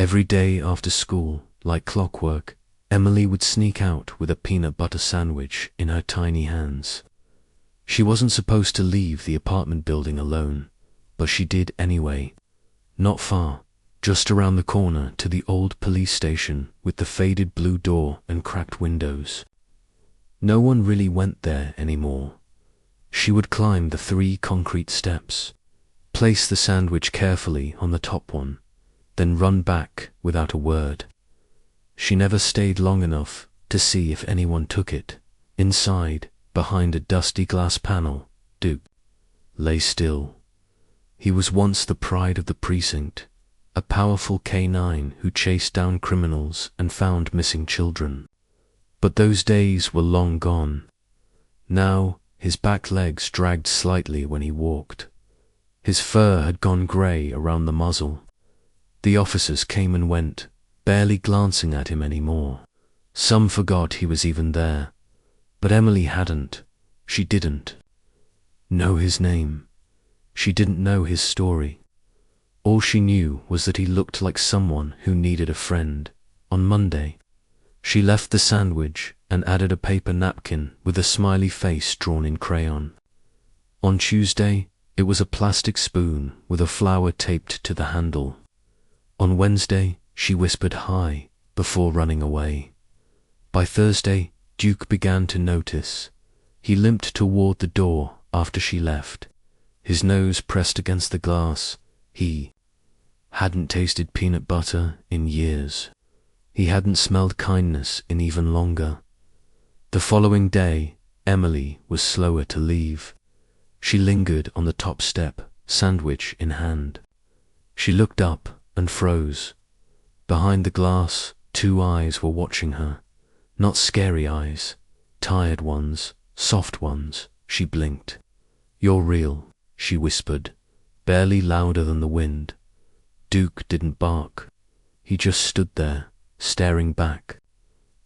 Every day after school, like clockwork, Emily would sneak out with a peanut butter sandwich in her tiny hands. She wasn't supposed to leave the apartment building alone, but she did anyway. Not far, just around the corner to the old police station with the faded blue door and cracked windows. No one really went there anymore. She would climb the 3 concrete steps, place the sandwich carefully on the top one, then run back without a word. She never stayed long enough to see if anyone took it. Inside, behind a dusty glass panel, Duke lay still. He was once the pride of the precinct, a powerful K9 who chased down criminals and found missing children. But those days were long gone. Now, his back legs dragged slightly when he walked. His fur had gone grey around the muzzle. The officers came and went, barely glancing at him anymore. Some forgot he was even there. But Emily hadn't. She didn't know his name. She didn't know his story. All she knew was that he looked like someone who needed a friend. On Monday, she left the sandwich and added a paper napkin with a smiley face drawn in crayon. On Tuesday, it was a plastic spoon with a flower taped to the handle. On Wednesday, she whispered hi before running away. By Thursday, Duke began to notice. He limped toward the door after she left, his nose pressed against the glass. He hadn't tasted peanut butter in years. He hadn't smelled kindness in even longer. The following day, Emily was slower to leave. She lingered on the top step, sandwich in hand. She looked up and froze. Behind the glass, 2 eyes were watching her. Not scary eyes, tired ones, soft ones. She blinked. "You're real," she whispered, barely louder than the wind. Duke didn't bark. He just stood there, staring back,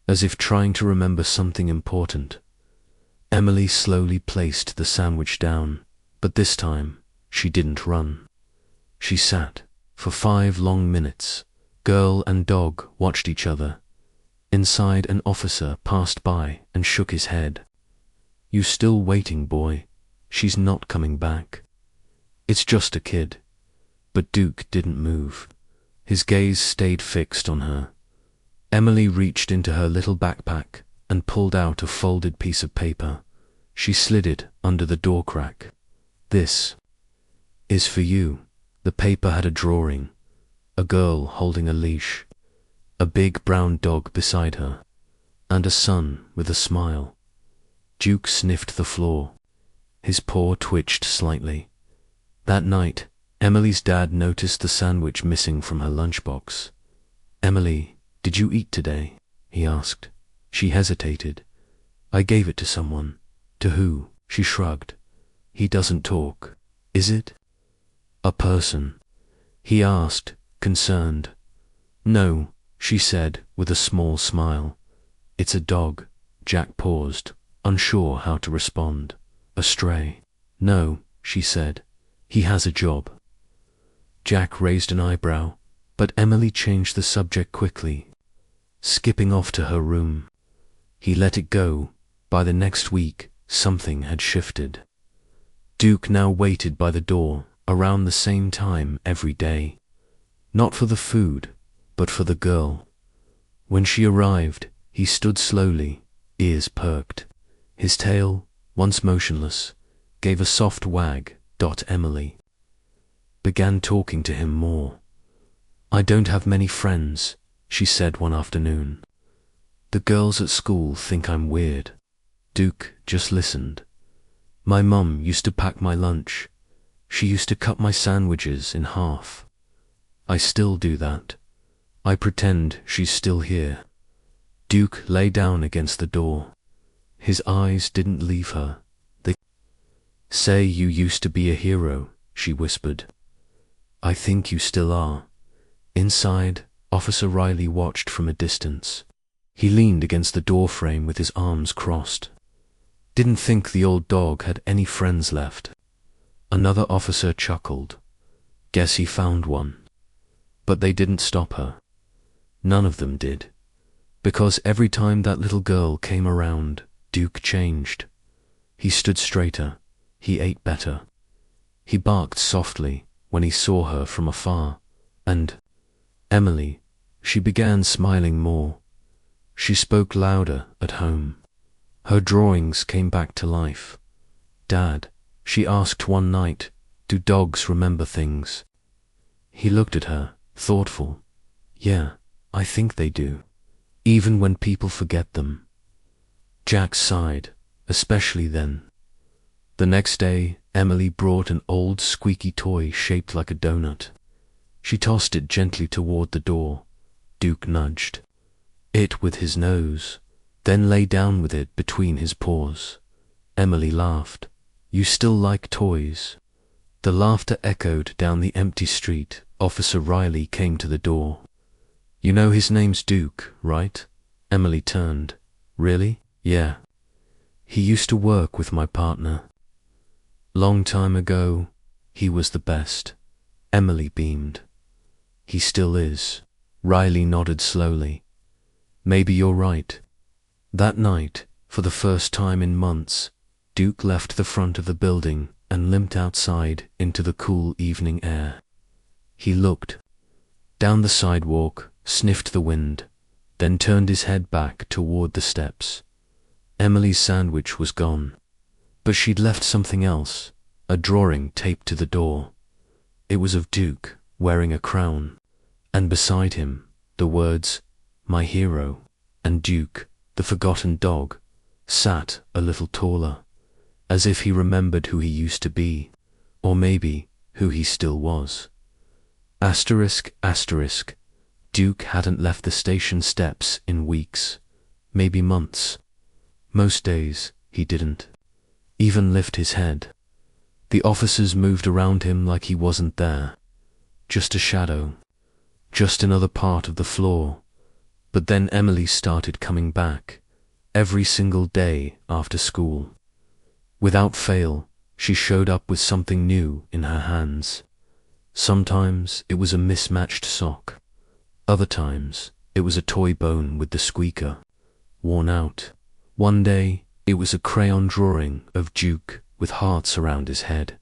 as if trying to remember something important. Emily slowly placed the sandwich down, but this time she didn't run. She sat for 5 long minutes. Girl and dog watched each other. Inside, an officer passed by and shook his head. "You still waiting, boy? She's not coming back." "It's just a kid." But Duke didn't move. His gaze stayed fixed on her. Emily reached into her little backpack and pulled out a folded piece of paper. She slid it under the door crack. "This is for you." The paper had a drawing, a girl holding a leash, a big brown dog beside her, and a son with a smile. Duke sniffed the floor. His paw twitched slightly. That night, Emily's dad noticed the sandwich missing from her lunchbox. "Emily, did you eat today?" he asked. She hesitated. "I gave it to someone." "To who?" She shrugged. "He doesn't talk. Is it a person?" he asked, concerned. "No," she said with a small smile. "It's a dog." Jack paused, unsure how to respond. "A stray?" "No," she said. "He has a job." Jack raised an eyebrow, but Emily changed the subject quickly, skipping off to her room. He let it go. By the next week, something had shifted. Duke now waited by the door around the same time every day. Not for the food, but for the girl. When she arrived, he stood slowly, ears perked. His tail, once motionless, gave a soft wag. Emily began talking to him more. "I don't have many friends," she said one afternoon. "The girls at school think I'm weird." Duke just listened. "My mum used to pack my lunch. She used to cut my sandwiches in half. I still do that. I pretend she's still here." Duke lay down against the door. His eyes didn't leave her. "They say you used to be a hero," she whispered. "I think you still are." Inside, Officer Riley watched from a distance. He leaned against the doorframe with his arms crossed. Didn't think the old dog had any friends left. Another officer chuckled. "Guess he found one." But they didn't stop her. None of them did. Because every time that little girl came around, Duke changed. He stood straighter. He ate better. He barked softly when he saw her from afar. And Emily, she began smiling more. She spoke louder at home. Her drawings came back to life. "Dad," she asked one night, "do dogs remember things?" He looked at her, thoughtful. "Yeah, I think they do. Even when people forget them." Jack sighed, especially then. The next day, Emily brought an old squeaky toy shaped like a donut. She tossed it gently toward the door. Duke nudged it with his nose, then lay down with it between his paws. Emily laughed. "You still like toys?" The laughter echoed down the empty street. Officer Riley came to the door. "You know his name's Duke, right?" Emily turned. "Really?" "Yeah. He used to work with my partner. Long time ago, he was the best." Emily beamed. "He still is." Riley nodded slowly. "Maybe you're right." That night, for the first time in months, Duke left the front of the building and limped outside into the cool evening air. He looked down the sidewalk, sniffed the wind, then turned his head back toward the steps. Emily's sandwich was gone, but she'd left something else, a drawing taped to the door. It was of Duke, wearing a crown, and beside him, the words, "My hero," and Duke, the forgotten dog, sat a little taller, as if he remembered who he used to be, or maybe who he still was. Asterisk, asterisk. Duke hadn't left the station steps in weeks, maybe months. Most days, he didn't even lift his head. The officers moved around him like he wasn't there. Just a shadow. Just another part of the floor. But then Emily started coming back, every single day after school. Without fail, she showed up with something new in her hands. Sometimes it was a mismatched sock. Other times it was a toy bone with the squeaker, worn out. One day it was a crayon drawing of Duke with hearts around his head.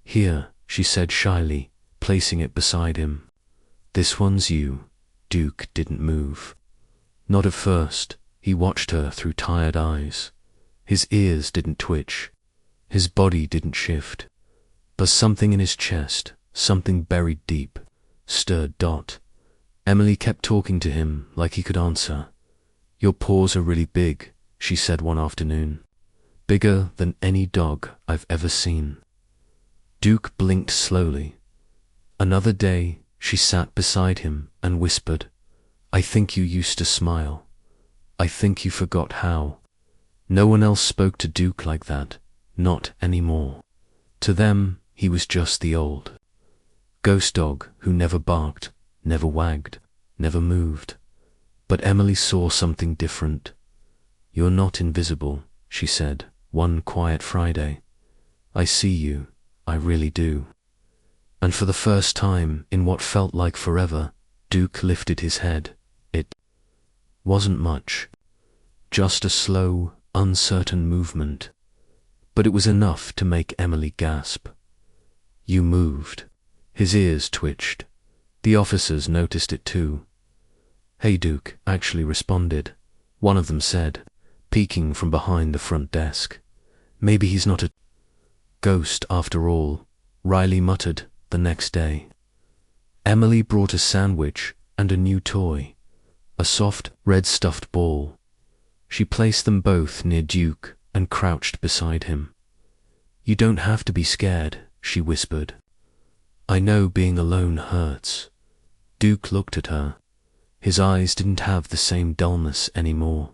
"Here," she said shyly, placing it beside him. "This one's you." Duke didn't move. Not at first. He watched her through tired eyes. His ears didn't twitch. His body didn't shift. But something in his chest, something buried deep, stirred. Emily kept talking to him like he could answer. "Your paws are really big," she said one afternoon. "Bigger than any dog I've ever seen." Duke blinked slowly. Another day, she sat beside him and whispered, "I think you used to smile. I think you forgot how." No one else spoke to Duke like that, not anymore. To them, he was just the old ghost dog who never barked, never wagged, never moved. But Emily saw something different. "You're not invisible," she said, one quiet Friday. "I see you, I really do." And for the first time in what felt like forever, Duke lifted his head. It wasn't much, just a slow, uncertain movement. But it was enough to make Emily gasp. "You moved." His ears twitched. The officers noticed it too. "Hey," Duke actually responded. One of them said, peeking from behind the front desk. "Maybe he's not a ghost after all," Riley muttered the next day. Emily brought a sandwich and a new toy, a soft, red stuffed ball. She placed them both near Duke and crouched beside him. "You don't have to be scared," she whispered. "I know being alone hurts." Duke looked at her. His eyes didn't have the same dullness anymore.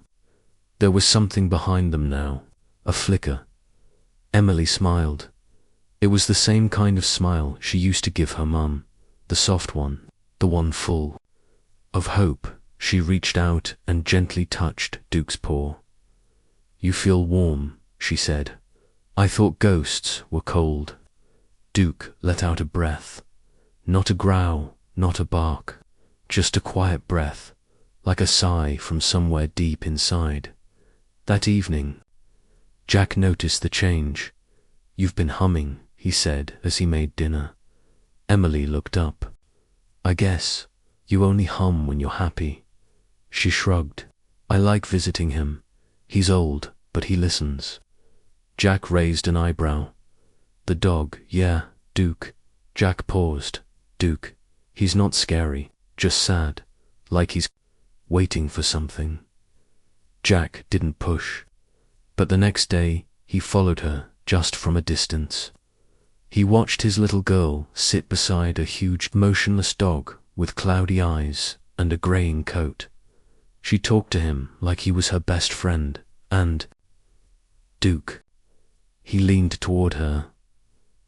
There was something behind them now, a flicker. Emily smiled. It was the same kind of smile she used to give her mum, the soft one, the one full of hope. She reached out and gently touched Duke's paw. "You feel warm," she said. "I thought ghosts were cold." Duke let out a breath. Not a growl, not a bark, just a quiet breath, like a sigh from somewhere deep inside. That evening, Jack noticed the change. "You've been humming," he said as he made dinner. Emily looked up. "I guess you only hum when you're happy." She shrugged. "I like visiting him. He's old, but he listens." Jack raised an eyebrow. "The dog, yeah, Duke." Jack paused. "Duke, he's not scary, just sad, like he's waiting for something." Jack didn't push. But the next day, he followed her just from a distance. He watched his little girl sit beside a huge, motionless dog with cloudy eyes and a graying coat. She talked to him like he was her best friend, and Duke. He leaned toward her.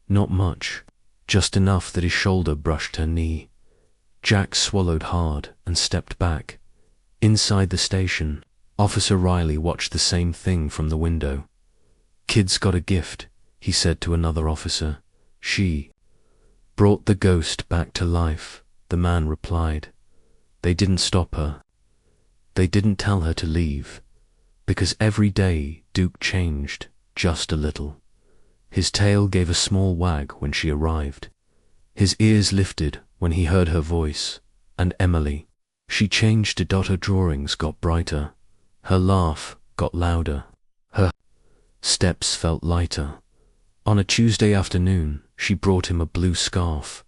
Not much, just enough that his shoulder brushed her knee. Jack swallowed hard and stepped back. Inside the station, Officer Riley watched the same thing from the window. "Kid's got a gift," he said to another officer. "She brought the ghost back to life," the man replied. "They didn't stop her. They didn't tell her to leave, because every day Duke changed just a little." His tail gave a small wag when she arrived. His ears lifted when he heard her voice, and Emily. She changed to her drawings got brighter. Her laugh got louder. Her steps felt lighter. On a Tuesday afternoon, she brought him a blue scarf.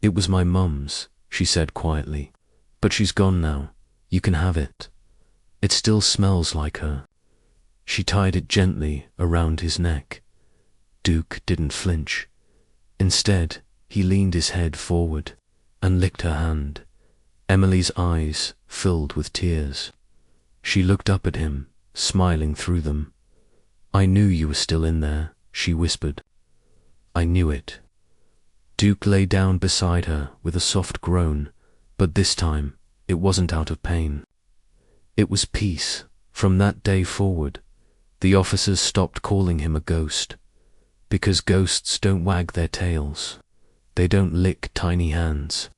"It was my mum's," she said quietly, "but she's gone now. You can have it. It still smells like her." She tied it gently around his neck. Duke didn't flinch. Instead, he leaned his head forward and licked her hand. Emily's eyes filled with tears. She looked up at him, smiling through them. "I knew you were still in there," she whispered. "I knew it." Duke lay down beside her with a soft groan, but this time it wasn't out of pain. It was peace. From that day forward, the officers stopped calling him a ghost, because ghosts don't wag their tails, they don't lick tiny hands,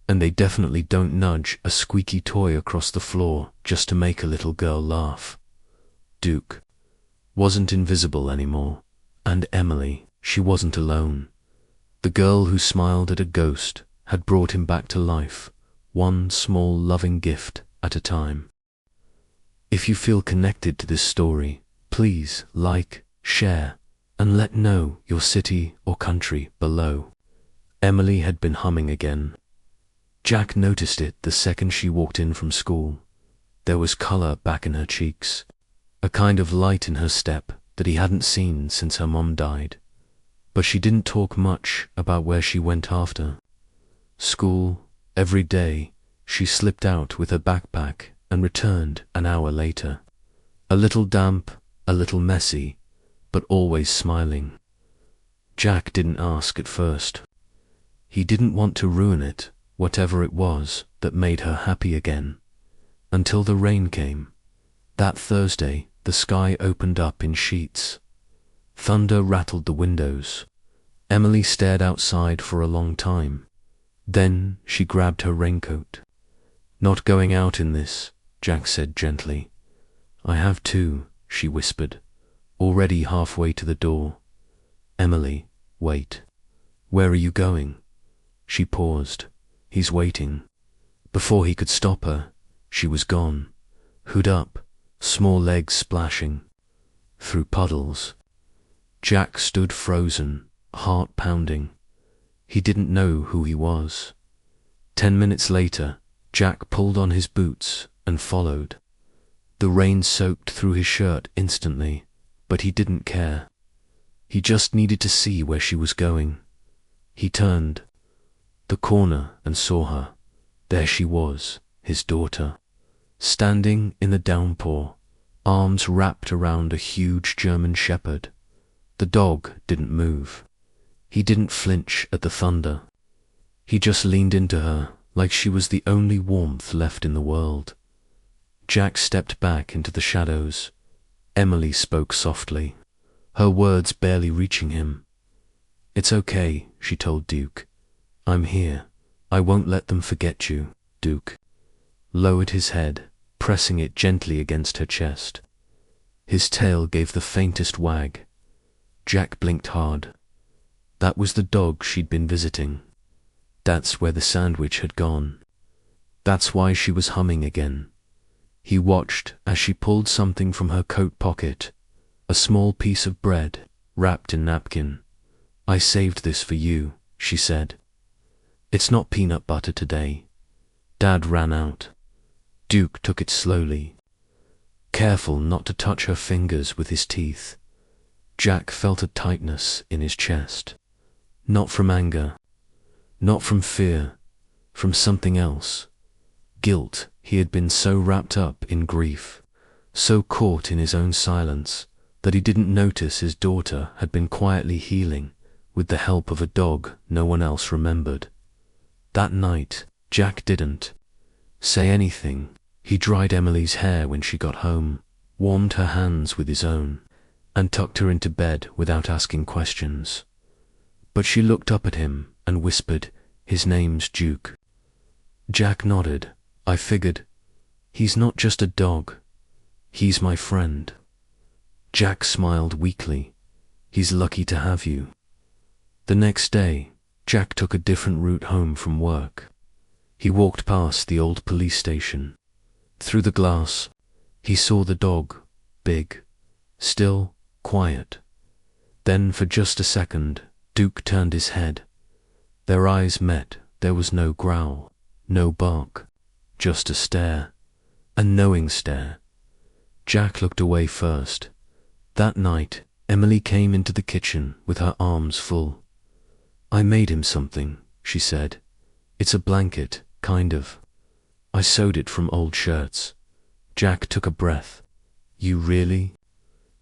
and they definitely don't nudge a squeaky toy across the floor just to make a little girl laugh. Duke wasn't invisible anymore, and Emily, she wasn't alone. The girl who smiled at a ghost had brought him back to life, one small loving gift at a time. If you feel connected to this story, please like, share, and let know your city or country below. Emily had been humming again. Jack noticed it the second she walked in from school. There was color back in her cheeks, a kind of light in her step that he hadn't seen since her mom died. But she didn't talk much about where she went after. School, every day, she slipped out with her backpack and returned an hour later. A little damp, a little messy, but always smiling. Jack didn't ask at first. He didn't want to ruin it, whatever it was that made her happy again. Until the rain came. That Thursday, the sky opened up in sheets. Thunder rattled the windows. Emily stared outside for a long time. Then she grabbed her raincoat. "Not going out in this," Jack said gently. "I have too," she whispered, already halfway to the door. "Emily, wait. Where are you going?" She paused. "He's waiting." Before he could stop her, she was gone. Hood up, small legs splashing through puddles. Jack stood frozen, heart pounding. He didn't know who he was. 10 minutes later, Jack pulled on his boots and followed. The rain soaked through his shirt instantly, but he didn't care. He just needed to see where she was going. He turned the corner and saw her. There she was, his daughter, standing in the downpour, arms wrapped around a huge German shepherd. The dog didn't move. He didn't flinch at the thunder. He just leaned into her like she was the only warmth left in the world. Jack stepped back into the shadows. Emily spoke softly, her words barely reaching him. "It's okay," she told Duke. "I'm here. I won't let them forget you, Duke." lowered his head, pressing it gently against her chest. His tail gave the faintest wag. Jack blinked hard. That was the dog she'd been visiting. That's where the sandwich had gone. That's why she was humming again. He watched as she pulled something from her coat pocket, a small piece of bread, wrapped in napkin. "I saved this for you," she said. "It's not peanut butter today. Dad ran out." Duke took it slowly, careful not to touch her fingers with his teeth. Jack felt a tightness in his chest. Not from anger, not from fear, from something else. Guilt. He had been so wrapped up in grief, so caught in his own silence, that he didn't notice his daughter had been quietly healing with the help of a dog no one else remembered. That night, Jack didn't say anything. He dried Emily's hair when she got home, warmed her hands with his own, and tucked her into bed without asking questions. But she looked up at him and whispered, "His name's Duke." Jack nodded. "I figured. He's not just a dog. He's my friend." Jack smiled weakly. "He's lucky to have you." The next day, Jack took a different route home from work. He walked past the old police station. Through the glass, he saw the dog, big, still, quiet. Then, for just a second, Duke turned his head. Their eyes met. There was no growl, no bark, just a stare, a knowing stare. Jack looked away first. That night, Emily came into the kitchen with her arms full. "I made him something," she said. "It's a blanket, kind of. I sewed it from old shirts." Jack took a breath. "You really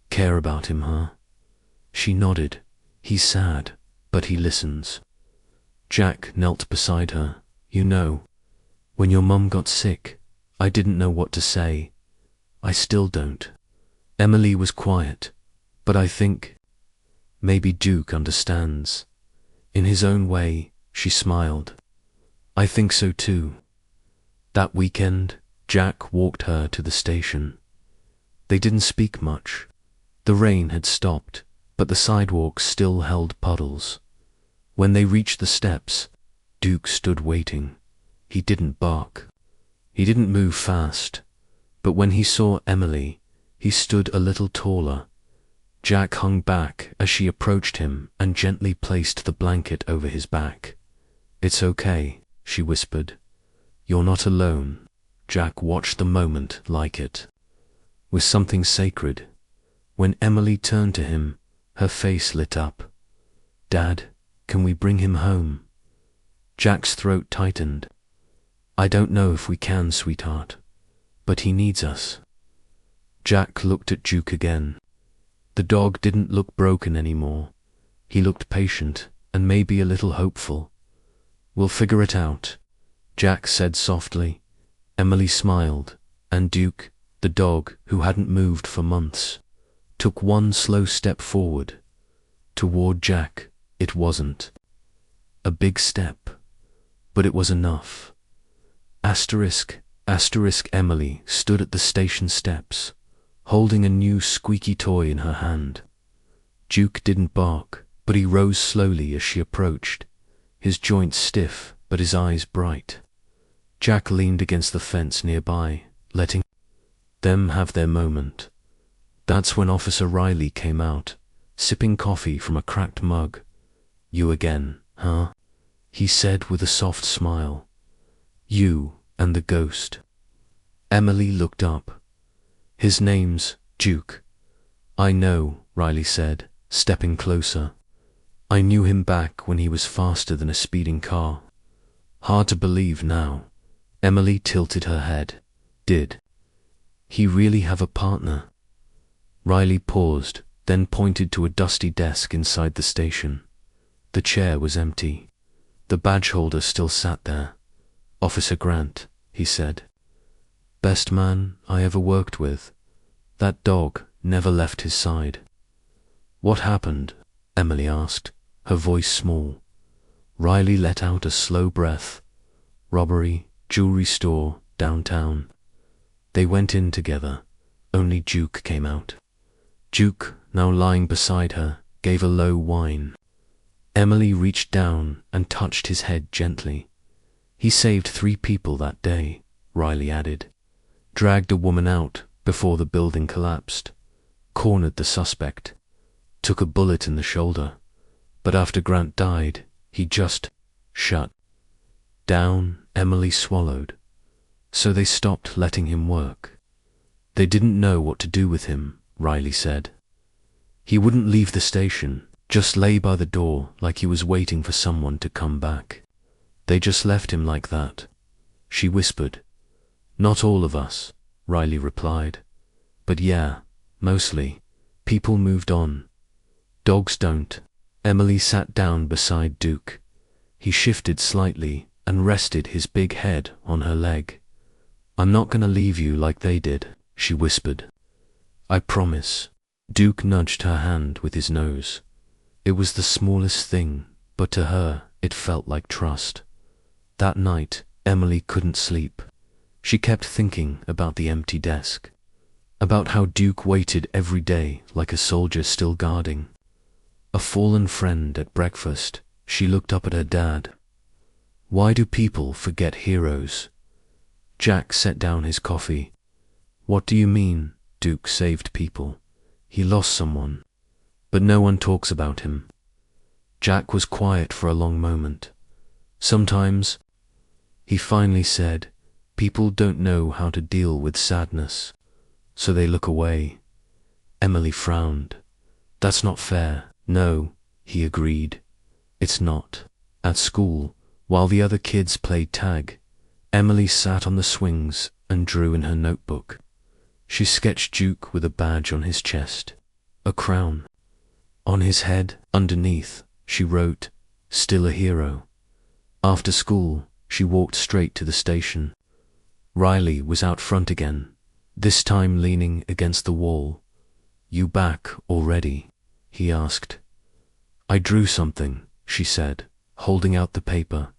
care about him, huh?" She nodded. "He's sad, but he listens." Jack knelt beside her. "You know, when your mum got sick, I didn't know what to say. I still don't." Emily was quiet, but I think maybe Duke understands. In his own way, she smiled. "I think so too." That weekend, Jack walked her to the station. They didn't speak much. The rain had stopped, but the sidewalks still held puddles. When they reached the steps, Duke stood waiting. He didn't bark. He didn't move fast. But when he saw Emily, he stood a little taller. Jack hung back as she approached him and gently placed the blanket over his back. "It's okay," she whispered. "You're not alone." Jack watched the moment like it was something sacred. When Emily turned to him, her face lit up. "Dad, can we bring him home?" Jack's throat tightened. "I don't know if we can, sweetheart, but he needs us." Jack looked at Duke again. The dog didn't look broken anymore. He looked patient and maybe a little hopeful. "We'll figure it out," Jack said softly. Emily smiled, and Duke, the dog who hadn't moved for months, took one slow step forward. Toward Jack, it wasn't a big step, but it was enough. Emily stood at the station steps, holding a new squeaky toy in her hand. Duke didn't bark, but he rose slowly as she approached, his joints stiff but his eyes bright. Jack leaned against the fence nearby, letting them have their moment. That's when Officer Riley came out, sipping coffee from a cracked mug. "You again, huh?" he said with a soft smile. "You and the ghost." Emily looked up. "His name's Duke." "I know," Riley said, stepping closer. "I knew him back when he was faster than a speeding car." Hard to believe now. Emily tilted her head. "Did he really have a partner?" Riley paused, then pointed to a dusty desk inside the station. The chair was empty. The badge holder still sat there. "Officer Grant," he said. "Best man I ever worked with. That dog never left his side." "What happened?" Emily asked, her voice small. Riley let out a slow breath. "Robbery, jewelry store, downtown. They went in together. Only Duke came out. Duke, now lying beside her, gave a low whine. Emily reached down and touched his head gently. He saved 3 people that day, Riley added. Dragged a woman out before the building collapsed. Cornered the suspect. Took a bullet in the shoulder. But after Grant died, he just shut down. Emily swallowed. So they stopped letting him work. They didn't know what to do with him, Riley said. He wouldn't leave the station, just lay by the door like he was waiting for someone to come back. They just left him like that. She whispered. Not all of us, Riley replied. But yeah, mostly. People moved on. Dogs don't. Emily sat down beside Duke. He shifted slightly and rested his big head on her leg. I'm not gonna leave you like they did, she whispered. I promise. Duke nudged her hand with his nose. It was the smallest thing, but to her it felt like trust. That night, Emily couldn't sleep. She kept thinking about the empty desk, about how Duke waited every day like a soldier still guarding. A fallen friend at breakfast, she looked up at her dad. Why do people forget heroes? Jack set down his coffee. What do you mean, Duke saved people? He lost someone, but no one talks about him. Jack was quiet for a long moment. Sometimes, he finally said, people don't know how to deal with sadness, so they look away. Emily frowned. That's not fair. No, he agreed. It's not. At school, while the other kids played tag, Emily sat on the swings and drew in her notebook. She sketched Duke with a badge on his chest, a crown. On his head, underneath, she wrote, "Still a hero." After school, she walked straight to the station. Riley was out front again, this time leaning against the wall. "You back already?" he asked. "I drew something," she said, holding out the paper.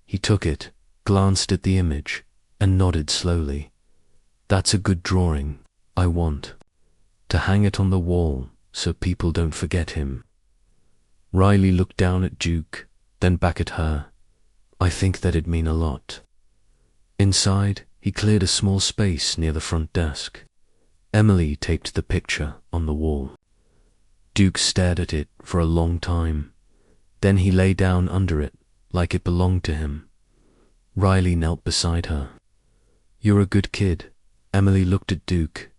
He took it, glanced at the image, and nodded slowly. "That's a good drawing. I want to hang it on the wall so people don't forget him." Riley looked down at Duke, then back at her. "I think that'd mean a lot." Inside, he cleared a small space near the front desk. Emily taped the picture on the wall. Duke stared at it for a long time. Then he lay down under it, like it belonged to him. Riley knelt beside her. "You're a good kid." Emily looked at Duke.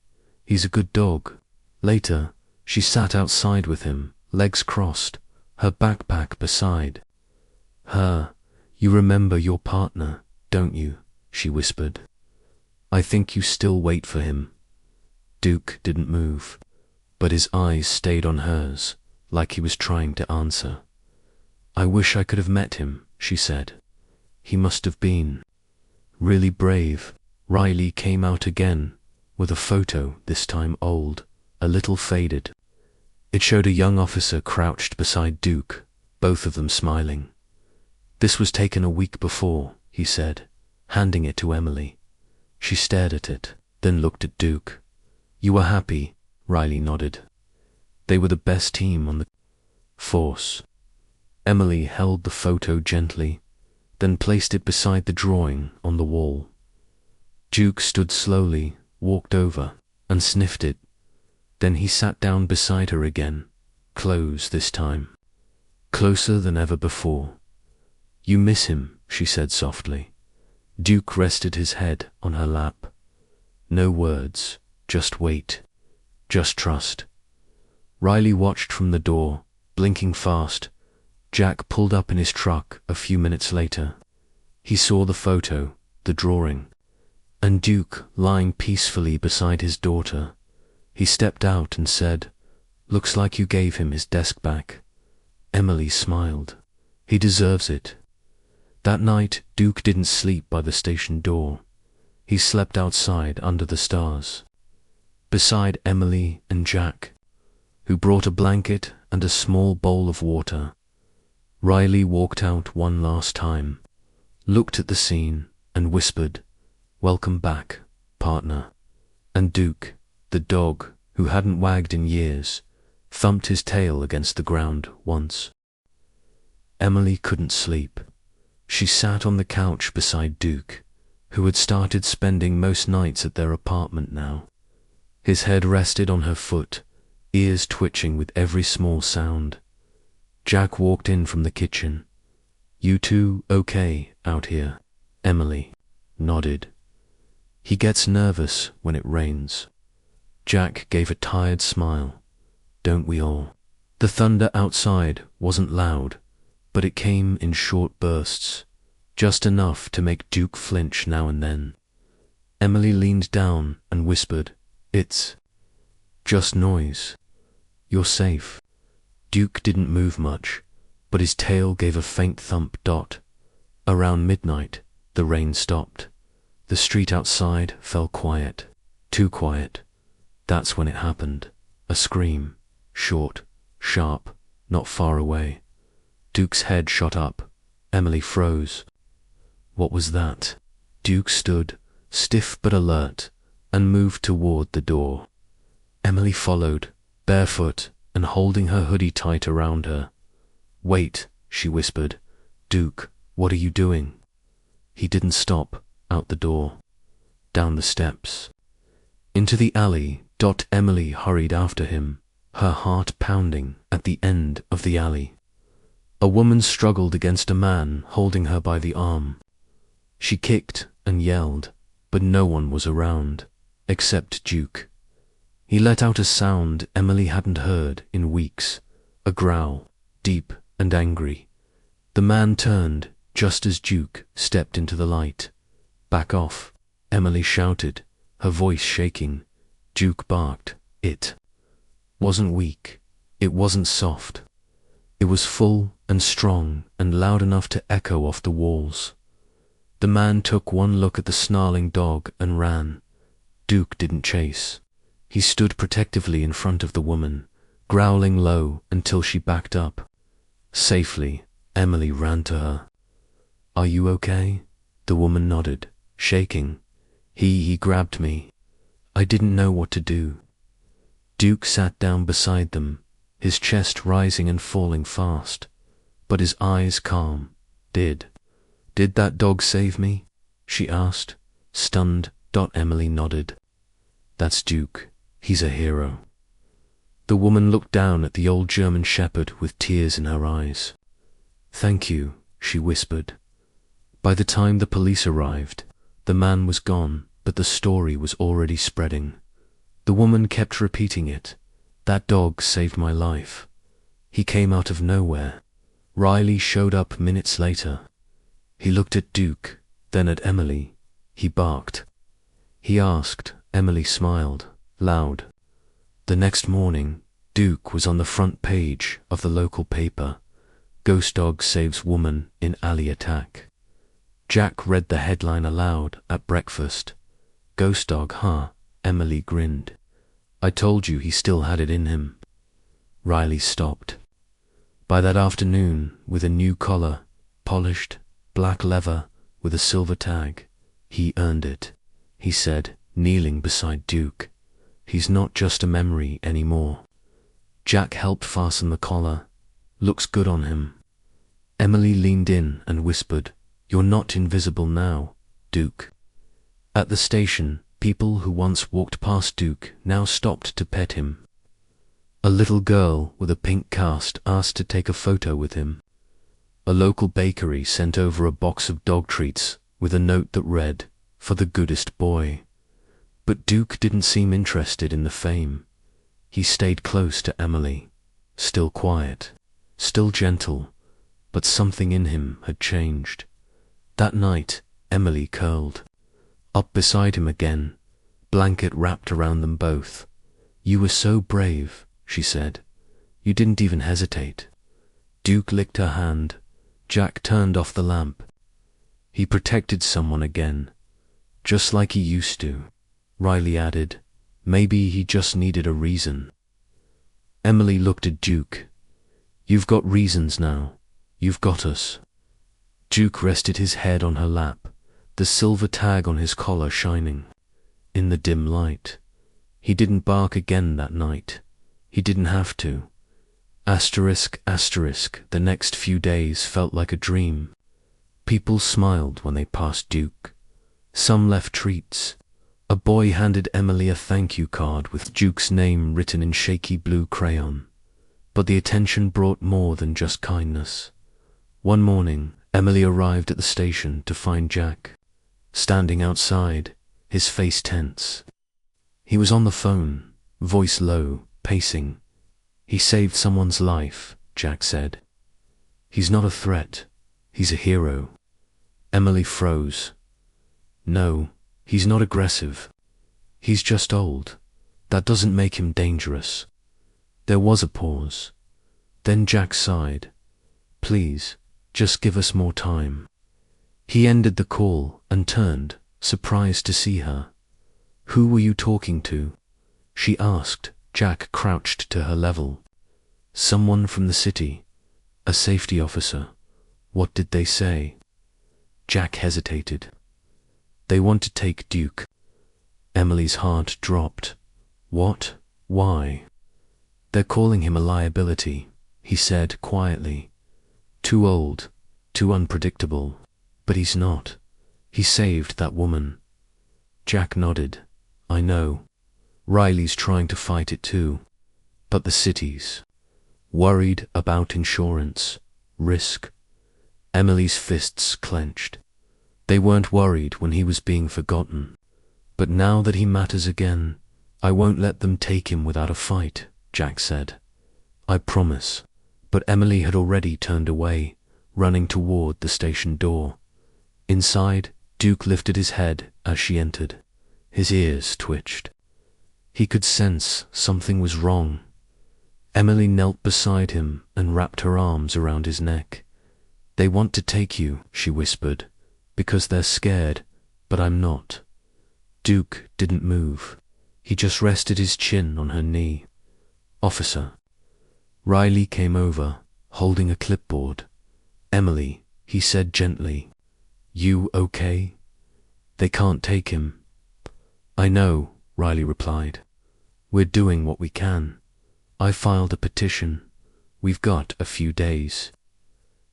"He's a good dog." Later, she sat outside with him, legs crossed, her backpack beside her. "You remember your partner, don't you?" she whispered. "I think you still wait for him." Duke didn't move, but his eyes stayed on hers, like he was trying to answer. "I wish I could have met him," she said. "He must have been really brave." Riley came out again, with a photo, this time old, a little faded. It showed a young officer crouched beside Duke, both of them smiling. "This was taken a week before," he said, handing it to Emily. She stared at it, then looked at Duke. "You were happy?" Riley nodded. "They were the best team on the force." Emily held the photo gently, then placed it beside the drawing on the wall. Duke stood slowly, walked over, and sniffed it. Then he sat down beside her again, close this time, closer than ever before. "You miss him," she said softly. Duke rested his head on her lap. No words, just wait, just trust. Riley watched from the door, blinking fast. Jack pulled up in his truck a few minutes later. He saw the photo, the drawing, and Duke lying peacefully beside his daughter. He stepped out and said, "Looks like you gave him his desk back." Emily smiled. "He deserves it." That night, Duke didn't sleep by the station door. He slept outside under the stars, beside Emily and Jack, who brought a blanket and a small bowl of water. Riley walked out one last time, looked at the scene, and whispered, "Welcome back, partner." And Duke, the dog, who hadn't wagged in years, thumped his tail against the ground once. Emily couldn't sleep. She sat on the couch beside Duke, who had started spending most nights at their apartment now. His head rested on her foot, ears twitching with every small sound. Jack walked in from the kitchen. "You two okay out here?" Emily nodded. "He gets nervous when it rains." Jack gave a tired smile. "Don't we all?" The thunder outside wasn't loud, but it came in short bursts, just enough to make Duke flinch now and then. Emily leaned down and whispered, "It's just noise. You're safe." Duke didn't move much, but his tail gave a faint thump. Around midnight, the rain stopped. The street outside fell quiet, too quiet. That's when it happened. A scream, short, sharp, not far away. Duke's head shot up. Emily froze. What was that? Duke stood, stiff but alert, and moved toward the door. Emily followed, barefoot and holding her hoodie tight around her. "Wait," she whispered. "Duke, what are you doing?" He didn't stop. Out the door. Down the steps. Into the alley. Emily hurried after him, her heart pounding at the end of the alley. A woman struggled against a man holding her by the arm. She kicked and yelled, but no one was around, except Duke. He let out a sound Emily hadn't heard in weeks, a growl, deep and angry. The man turned just as Duke stepped into the light. "Back off," Emily shouted, her voice shaking. Duke barked. It wasn't weak. It wasn't soft. It was full and strong and loud enough to echo off the walls. The man took one look at the snarling dog and ran. Duke didn't chase. He stood protectively in front of the woman, growling low until she backed up. Safely, Emily ran to her. "Are you okay?" The woman nodded, shaking. He grabbed me. I didn't know what to do." Duke sat down beside them, his chest rising and falling fast, but his eyes calm. Did that dog save me?" she asked, stunned. Emily nodded. "That's Duke. He's a hero." The woman looked down at the old German shepherd with tears in her eyes. "Thank you," she whispered. By the time the police arrived, the man was gone, but the story was already spreading. The woman kept repeating it. "That dog saved my life." He came out of nowhere. Riley showed up minutes later. He looked at Duke, then at Emily. He barked. He asked. Emily smiled, loud. The next morning, Duke was on the front page of the local paper. "Ghost dog saves woman in alley attack." Jack read the headline aloud at breakfast. "Ghost dog, huh?" Emily grinned. "I told you he still had it in him." Riley stopped. By that afternoon, with a new collar, polished, black leather with a silver tag, "He earned it," he said, kneeling beside Duke. "He's not just a memory anymore." Jack helped fasten the collar. "Looks good on him." Emily leaned in and whispered, "You're not invisible now, Duke." At the station, people who once walked past Duke now stopped to pet him. A little girl with a pink cast asked to take a photo with him. A local bakery sent over a box of dog treats with a note that read, "For the goodest boy." But Duke didn't seem interested in the fame. He stayed close to Emily, still quiet, still gentle, but something in him had changed. That night, Emily curled up beside him again, blanket wrapped around them both. "You were so brave," she said. "You didn't even hesitate." Duke licked her hand. Jack turned off the lamp. "He protected someone again, just like he used to," Riley added. "Maybe he just needed a reason." Emily looked at Duke. "You've got reasons now. You've got us." Duke rested his head on her lap, the silver tag on his collar shining in the dim light. He didn't bark again that night. He didn't have to. Asterisk, asterisk, the next few days felt like a dream. People smiled when they passed Duke. Some left treats. A boy handed Emily a thank you card with Duke's name written in shaky blue crayon. But the attention brought more than just kindness. One morning, Emily arrived at the station to find Jack standing outside, his face tense. He was on the phone, voice low, pacing. "He saved someone's life," Jack said. "He's not a threat. He's a hero." Emily froze. "No, he's not aggressive. He's just old. That doesn't make him dangerous." There was a pause. Then Jack sighed. "Please, just give us more time." He ended the call and turned, surprised to see her. "Who were you talking to?" she asked. Jack crouched to her level. "Someone from the city. A safety officer. What did they say?" Jack hesitated. "They want to take Duke." Emily's heart dropped. "What? Why?" "They're calling him a liability," he said quietly. "Too old, too unpredictable. But he's not. He saved that woman." Jack nodded. "I know. Riley's trying to fight it too. But the city's worried about insurance, risk." Emily's fists clenched. They weren't worried when he was being forgotten. "But now that he matters again, I won't let them take him without a fight," Jack said. "I promise." But Emily had already turned away, running toward the station door. Inside, Duke lifted his head as she entered. His ears twitched. He could sense something was wrong. Emily knelt beside him and wrapped her arms around his neck. "They want to take you," she whispered, "because they're scared, but I'm not." Duke didn't move. He just rested his chin on her knee. "Officer." Riley came over, holding a clipboard. "Emily," he said gently. "You okay?" "They can't take him." "I know," Riley replied. "We're doing what we can. I filed a petition. We've got a few days."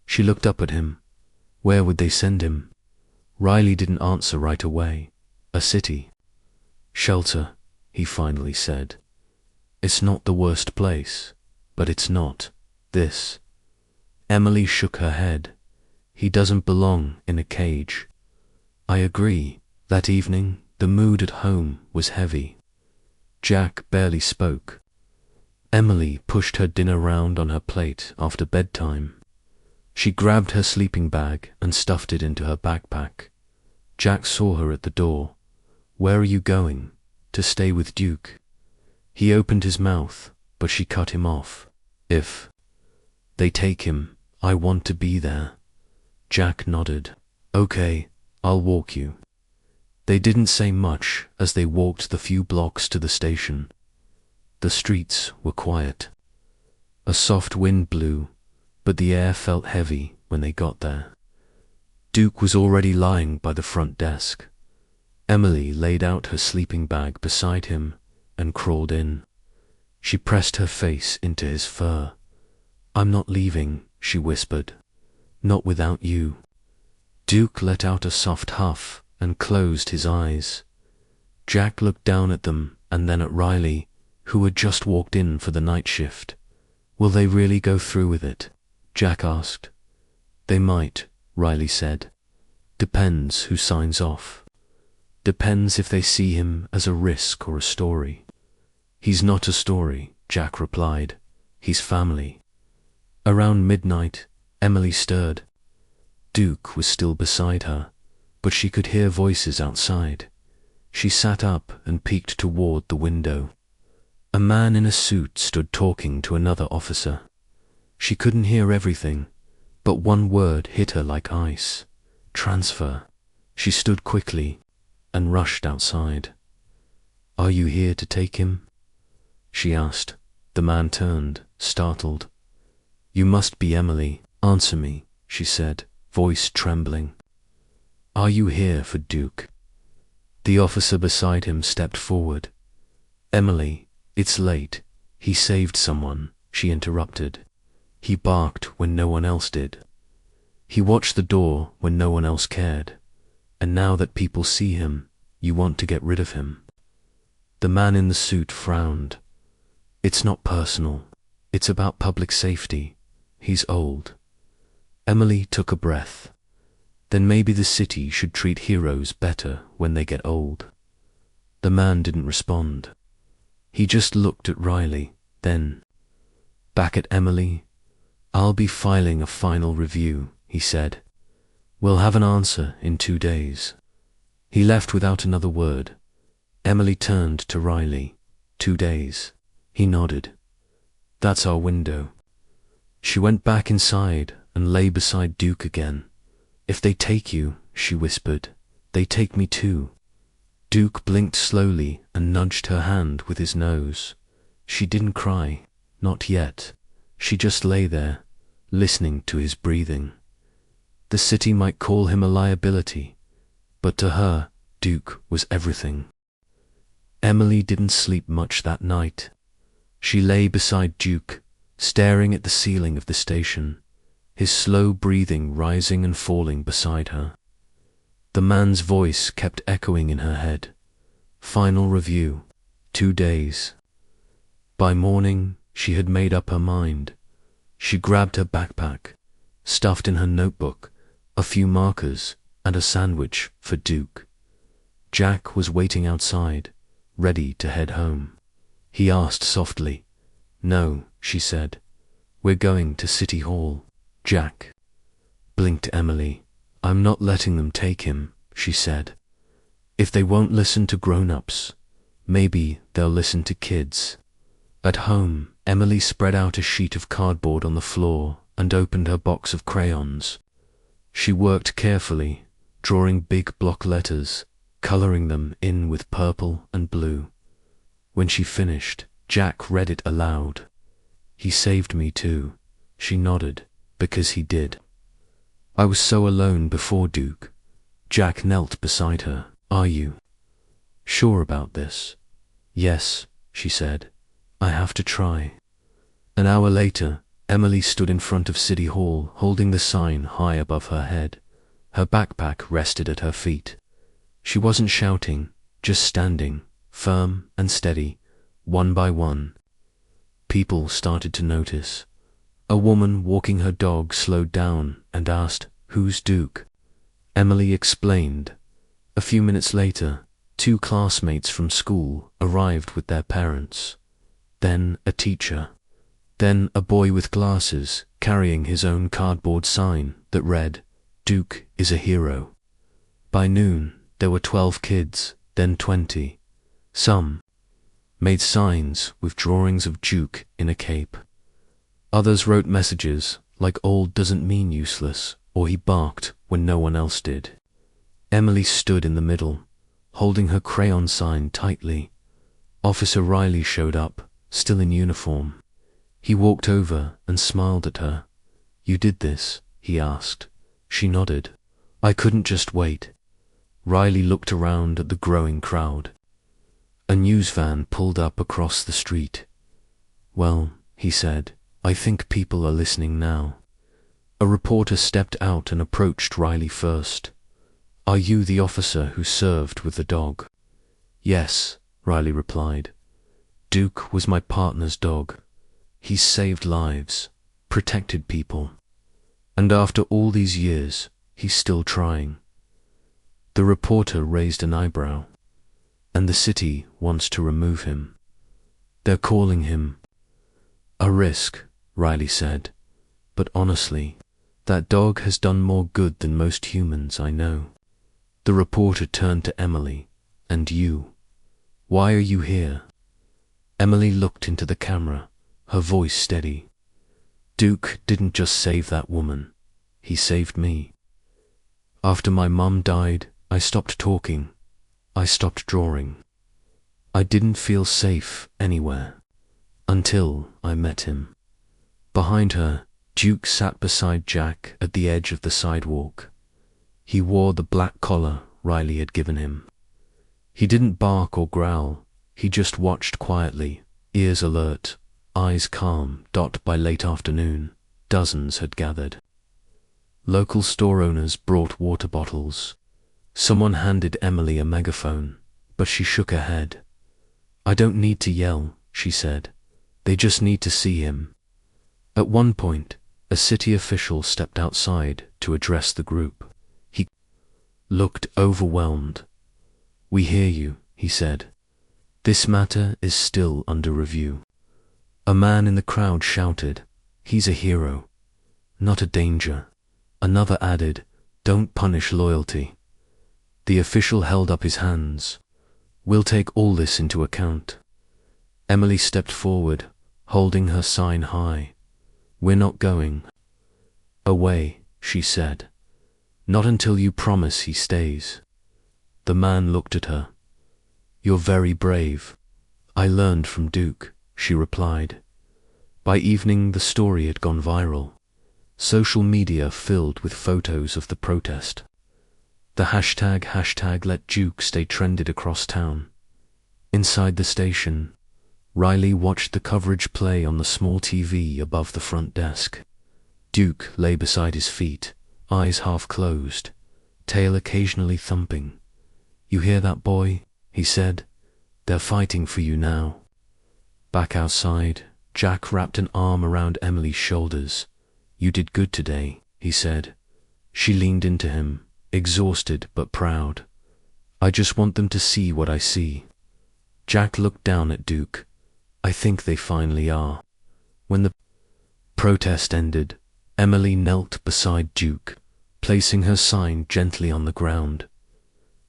She looked up at him. Where would they send him? Riley didn't answer right away. "A city." "Shelter," he finally said. "It's not the worst place, but it's not this." Emily shook her head. "He doesn't belong in a cage." "I agree." That evening, the mood at home was heavy. Jack barely spoke. Emily pushed her dinner round on her plate after bedtime. She grabbed her sleeping bag and stuffed it into her backpack. Jack saw her at the door. "Where are you going?" "To stay with Duke." He opened his mouth, but she cut him off. "If they take him, I want to be there." Jack nodded. "Okay, I'll walk you." They didn't say much as they walked the few blocks to the station. The streets were quiet. A soft wind blew, but the air felt heavy when they got there. Duke was already lying by the front desk. Emily laid out her sleeping bag beside him and crawled in. She pressed her face into his fur. "I'm not leaving," she whispered. "Not without you." Duke let out a soft huff and closed his eyes. Jack looked down at them and then at Riley, who had just walked in for the night shift. "Will they really go through with it?" Jack asked. "They might," Riley said. "Depends who signs off. Depends if they see him as a risk or a story." "He's not a story," Jack replied. "He's family." Around midnight, Emily stirred. Duke was still beside her, but she could hear voices outside. She sat up and peeked toward the window. A man in a suit stood talking to another officer. She couldn't hear everything, but one word hit her like ice. "Transfer." She stood quickly and rushed outside. "Are you here to take him?" she asked. The man turned, startled. "You must be Emily. Answer me," she said, voice trembling. Are you here for Duke? The officer beside him stepped forward. Emily, it's late. He saved someone, she interrupted. He barked when no one else did. He watched the door when no one else cared. And now that people see him, you want to get rid of him. The man in the suit frowned. It's not personal. It's about public safety. He's old. Emily took a breath. Then maybe the city should treat heroes better when they get old. The man didn't respond. He just looked at Riley, then back at Emily. I'll be filing a final review, he said. We'll have an answer in 2 days. He left without another word. Emily turned to Riley. 2 days. He nodded. That's our window. She went back inside and lay beside Duke again. If they take you, she whispered, they take me too. Duke blinked slowly and nudged her hand with his nose. She didn't cry, not yet. She just lay there, listening to his breathing. The city might call him a liability, but to her, Duke was everything. Emily didn't sleep much that night. She lay beside Duke, staring at the ceiling of the station, his slow breathing rising and falling beside her. The man's voice kept echoing in her head. Final review, 2 days. By morning, she had made up her mind. She grabbed her backpack, stuffed in her notebook a few markers and a sandwich for Duke. Jack was waiting outside, ready to head home. He asked softly. No, she said. We're going to City Hall. Jack. Blinked Emily. I'm not letting them take him, she said. If they won't listen to grown-ups, maybe they'll listen to kids. At home, Emily spread out a sheet of cardboard on the floor and opened her box of crayons. She worked carefully, drawing big block letters, coloring them in with purple and blue. When she finished, Jack read it aloud. He saved me too. She nodded, because he did. I was so alone before Duke. Jack knelt beside her. Are you sure about this? Yes, she said. I have to try. An hour later, Emily stood in front of City Hall, holding the sign high above her head. Her backpack rested at her feet. She wasn't shouting, just standing, firm and steady, one by one. People started to notice. A woman walking her dog slowed down and asked, Who's Duke? Emily explained. A few minutes later, 2 classmates from school arrived with their parents. Then a teacher. Then a boy with glasses carrying his own cardboard sign that read, Duke is a hero. By noon, there were 12 kids, then 20. Some made signs with drawings of Duke in a cape. Others wrote messages like old doesn't mean useless, or he barked when no one else did. Emily stood in the middle, holding her crayon sign tightly. Officer Riley showed up, still in uniform. He walked over and smiled at her. You did this? He asked. She nodded. I couldn't just wait. Riley looked around at the growing crowd. A news van pulled up across the street. Well, he said, I think people are listening now. A reporter stepped out and approached Riley first. Are you the officer who served with the dog? Yes, Riley replied. Duke was my partner's dog. He saved lives, protected people. And after all these years, he's still trying. The reporter raised an eyebrow. And the city wants to remove him. They're calling him a risk, Riley said. But honestly, that dog has done more good than most humans I know. The reporter turned to Emily. And you? Why are you here? Emily looked into the camera, her voice steady. Duke didn't just save that woman. He saved me. After my mum died, I stopped talking. I stopped drawing. I didn't feel safe anywhere. Until I met him. Behind her, Duke sat beside Jack at the edge of the sidewalk. He wore the black collar Riley had given him. He didn't bark or growl, he just watched quietly, ears alert, eyes calm. By late afternoon, dozens had gathered. Local store owners brought water bottles. Someone handed Emily a megaphone, but she shook her head. "I don't need to yell," she said. "They just need to see him." At one point, a city official stepped outside to address the group. He looked overwhelmed. "We hear you," he said. "This matter is still under review." A man in the crowd shouted, "He's a hero, not a danger." Another added, "Don't punish loyalty." The official held up his hands. "We'll take all this into account." Emily stepped forward, holding her sign high. "We're not going away," she said. "Not until you promise he stays." The man looked at her. "You're very brave." "I learned from Duke," she replied. By evening, the story had gone viral. Social media filled with photos of the protest. The hashtag Let Duke Stay trended across town. Inside the station, Riley watched the coverage play on the small TV above the front desk. Duke lay beside his feet, eyes half closed, tail occasionally thumping. "You hear that, boy?" he said. "They're fighting for you now." Back outside, Jack wrapped an arm around Emily's shoulders. "You did good today," he said. She leaned into him, exhausted but proud. "I just want them to see what I see." Jack looked down at Duke. "I think they finally are." When the protest ended, Emily knelt beside Duke, placing her sign gently on the ground.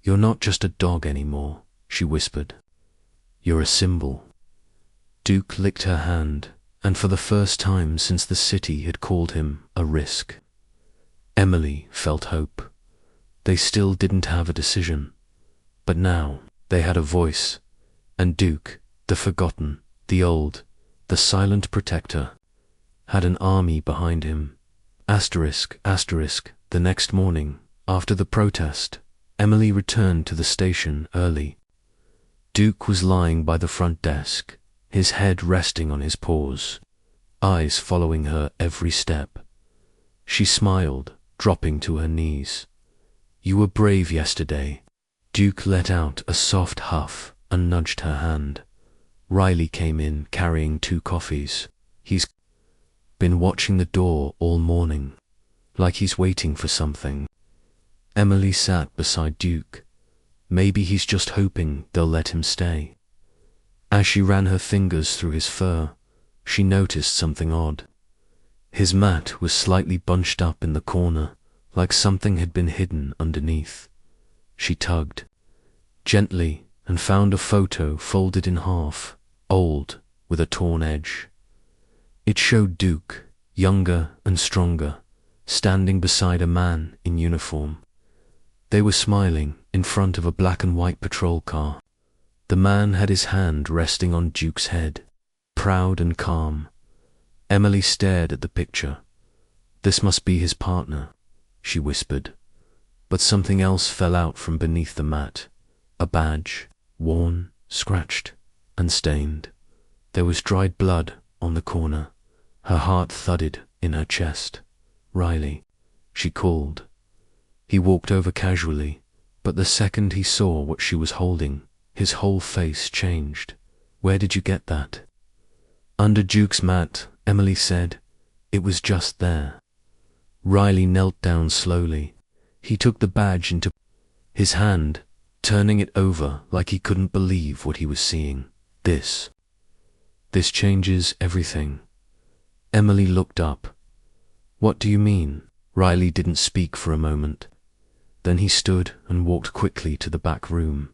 "You're not just a dog anymore," she whispered. "You're a symbol." Duke licked her hand, and for the first time since the city had called him a risk. Emily felt hope. They still didn't have a decision, but now they had a voice, and Duke, the forgotten, the old, the silent protector, had an army behind him. The next morning, after the protest, Emily returned to the station early. Duke was lying by the front desk, his head resting on his paws, eyes following her every step. She smiled, dropping to her knees. "You were brave yesterday." Duke let out a soft huff and nudged her hand. Riley came in carrying 2 coffees. "He's been watching the door all morning, like he's waiting for something." Emily sat beside Duke. "Maybe he's just hoping they'll let him stay." As she ran her fingers through his fur, she noticed something odd. His mat was slightly bunched up in the corner, like something had been hidden underneath. She tugged gently and found a photo folded in half, old, with a torn edge. It showed Duke, younger and stronger, standing beside a man in uniform. They were smiling in front of a black and white patrol car. The man had his hand resting on Duke's head, proud and calm. Emily stared at the picture. "This must be his partner," she whispered. But something else fell out from beneath the mat. A badge, worn, scratched, and stained. There was dried blood on the corner. Her heart thudded in her chest. "Riley," she called. He walked over casually, but the second he saw what she was holding, his whole face changed. "Where did you get that?" "Under Duke's mat," Emily said. "It was just there." Riley knelt down slowly. He took the badge into his hand, turning it over like he couldn't believe what he was seeing. This changes everything." Emily looked up. "What do you mean?" Riley didn't speak for a moment. Then he stood and walked quickly to the back room.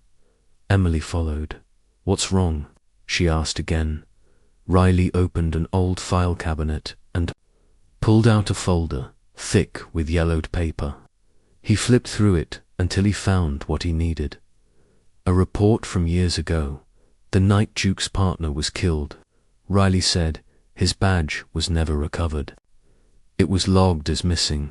Emily followed. "What's wrong?" she asked again. Riley opened an old file cabinet and pulled out a folder, thick with yellowed paper. He flipped through it until he found what he needed. A report from years ago, the night Duke's partner was killed. Riley said his badge was never recovered. It was logged as missing.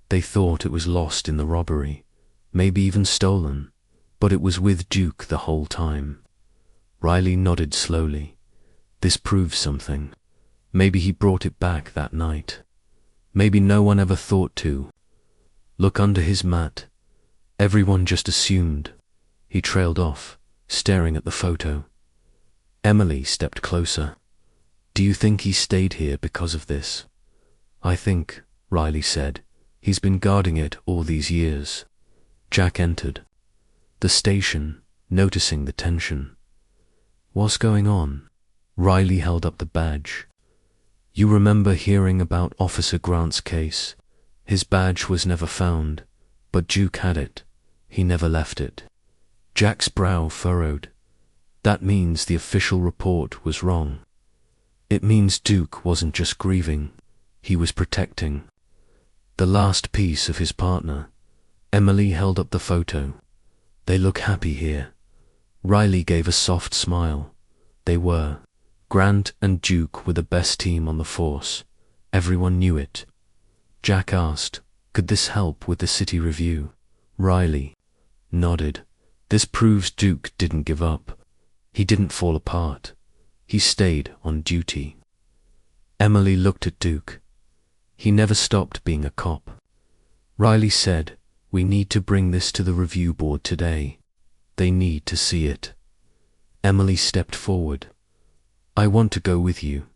They thought it was lost in the robbery, maybe even stolen, but it was with Duke the whole time. Riley nodded slowly. This proves something. Maybe he brought it back that night. Maybe no one ever thought to. Look under his mat. Everyone just assumed. He trailed off, staring at the photo. Emily stepped closer. Do you think he stayed here because of this? I think, Riley said, he's been guarding it all these years. Jack entered the station, noticing the tension. What's going on? Riley held up the badge. You remember hearing about Officer Grant's case? His badge was never found, but Duke had it. He never left it. Jack's brow furrowed. That means the official report was wrong. It means Duke wasn't just grieving, he was protecting the last piece of his partner. Emily held up the photo. They look happy here. Riley gave a soft smile. They were. Grant and Duke were the best team on the force. Everyone knew it. Jack asked, could this help with the city review? Riley nodded. This proves Duke didn't give up. He didn't fall apart. He stayed on duty. Emily looked at Duke. He never stopped being a cop. Riley said, we need to bring this to the review board today. They need to see it. Emily stepped forward. I want to go with you.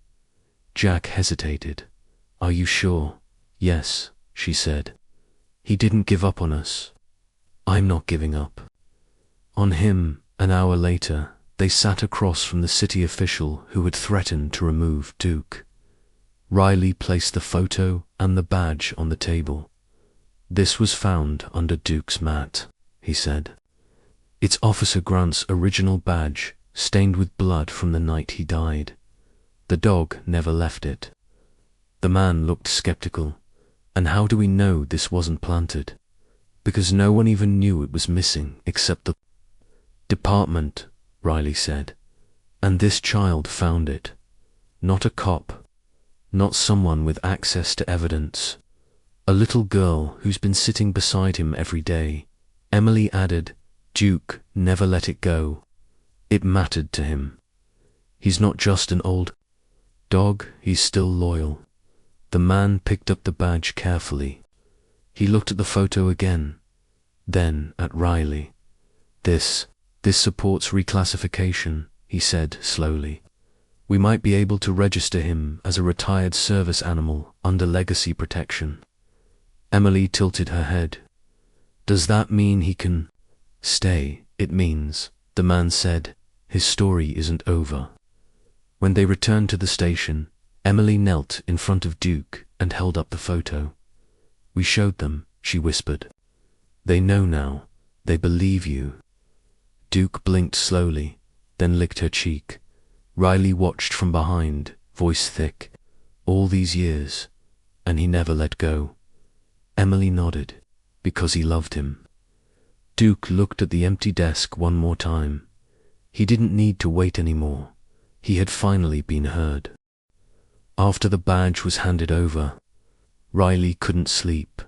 Jack hesitated. Are you sure? Yes, she said. He didn't give up on us. I'm not giving up. On him, an hour later, they sat across from the city official who had threatened to remove Duke. Riley placed the photo and the badge on the table. This was found under Duke's mat, he said. It's Officer Grant's original badge, stained with blood from the night he died. The dog never left it. The man looked skeptical. And how do we know this wasn't planted? Because no one even knew it was missing except the department, Riley said. And this child found it. Not a cop. Not someone with access to evidence. A little girl who's been sitting beside him every day. Emily added, Duke never let it go. It mattered to him. He's not just an old dog, he's still loyal. The man picked up the badge carefully. He looked at the photo again, then at Riley. This supports reclassification, he said slowly. We might be able to register him as a retired service animal under legacy protection. Emily tilted her head. Does that mean he can stay? It means, the man said, his story isn't over. When they returned to the station, Emily knelt in front of Duke and held up the photo. We showed them, she whispered. They know now. They believe you. Duke blinked slowly, then licked her cheek. Riley watched from behind, voice thick. All these years, and he never let go. Emily nodded, because he loved him. Duke looked at the empty desk one more time. He didn't need to wait anymore. He had finally been heard. After the badge was handed over, Riley couldn't sleep.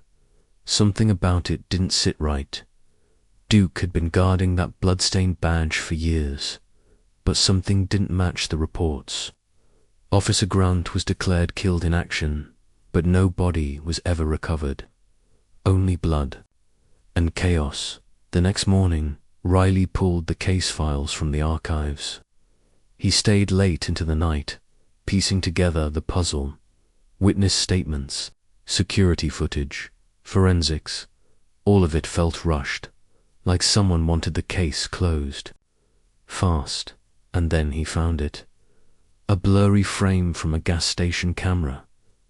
Something about it didn't sit right. Duke had been guarding that bloodstained badge for years, but something didn't match the reports. Officer Grant was declared killed in action, but no body was ever recovered. Only blood and chaos. The next morning, Riley pulled the case files from the archives. He stayed late into the night, piecing together the puzzle. Witness statements, security footage, forensics. All of it felt rushed, like someone wanted the case closed. Fast, and then he found it. A blurry frame from a gas station camera,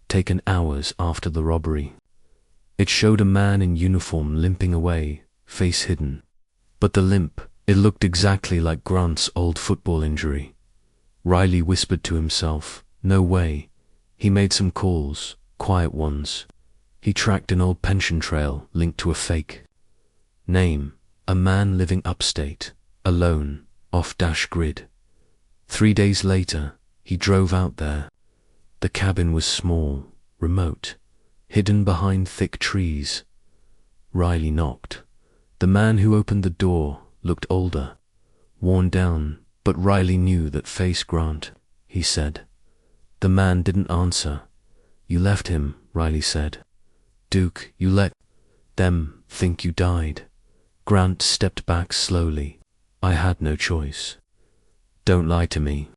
taken hours after the robbery. It showed a man in uniform limping away, face hidden. But the limp, it looked exactly like Grant's old football injury. Riley whispered to himself, no way. He made some calls, quiet ones. He tracked an old pension trail linked to a fake name, a man living upstate, alone, off Dash Grid. 3 days later, he drove out there. The cabin was small, remote. hidden behind thick trees. Riley knocked. The man who opened the door looked older, worn down, but Riley knew that face. Grant, he said. The man didn't answer. You left him, Riley said. Duke, you let them think you died. Grant stepped back slowly. I had no choice. Don't lie to me.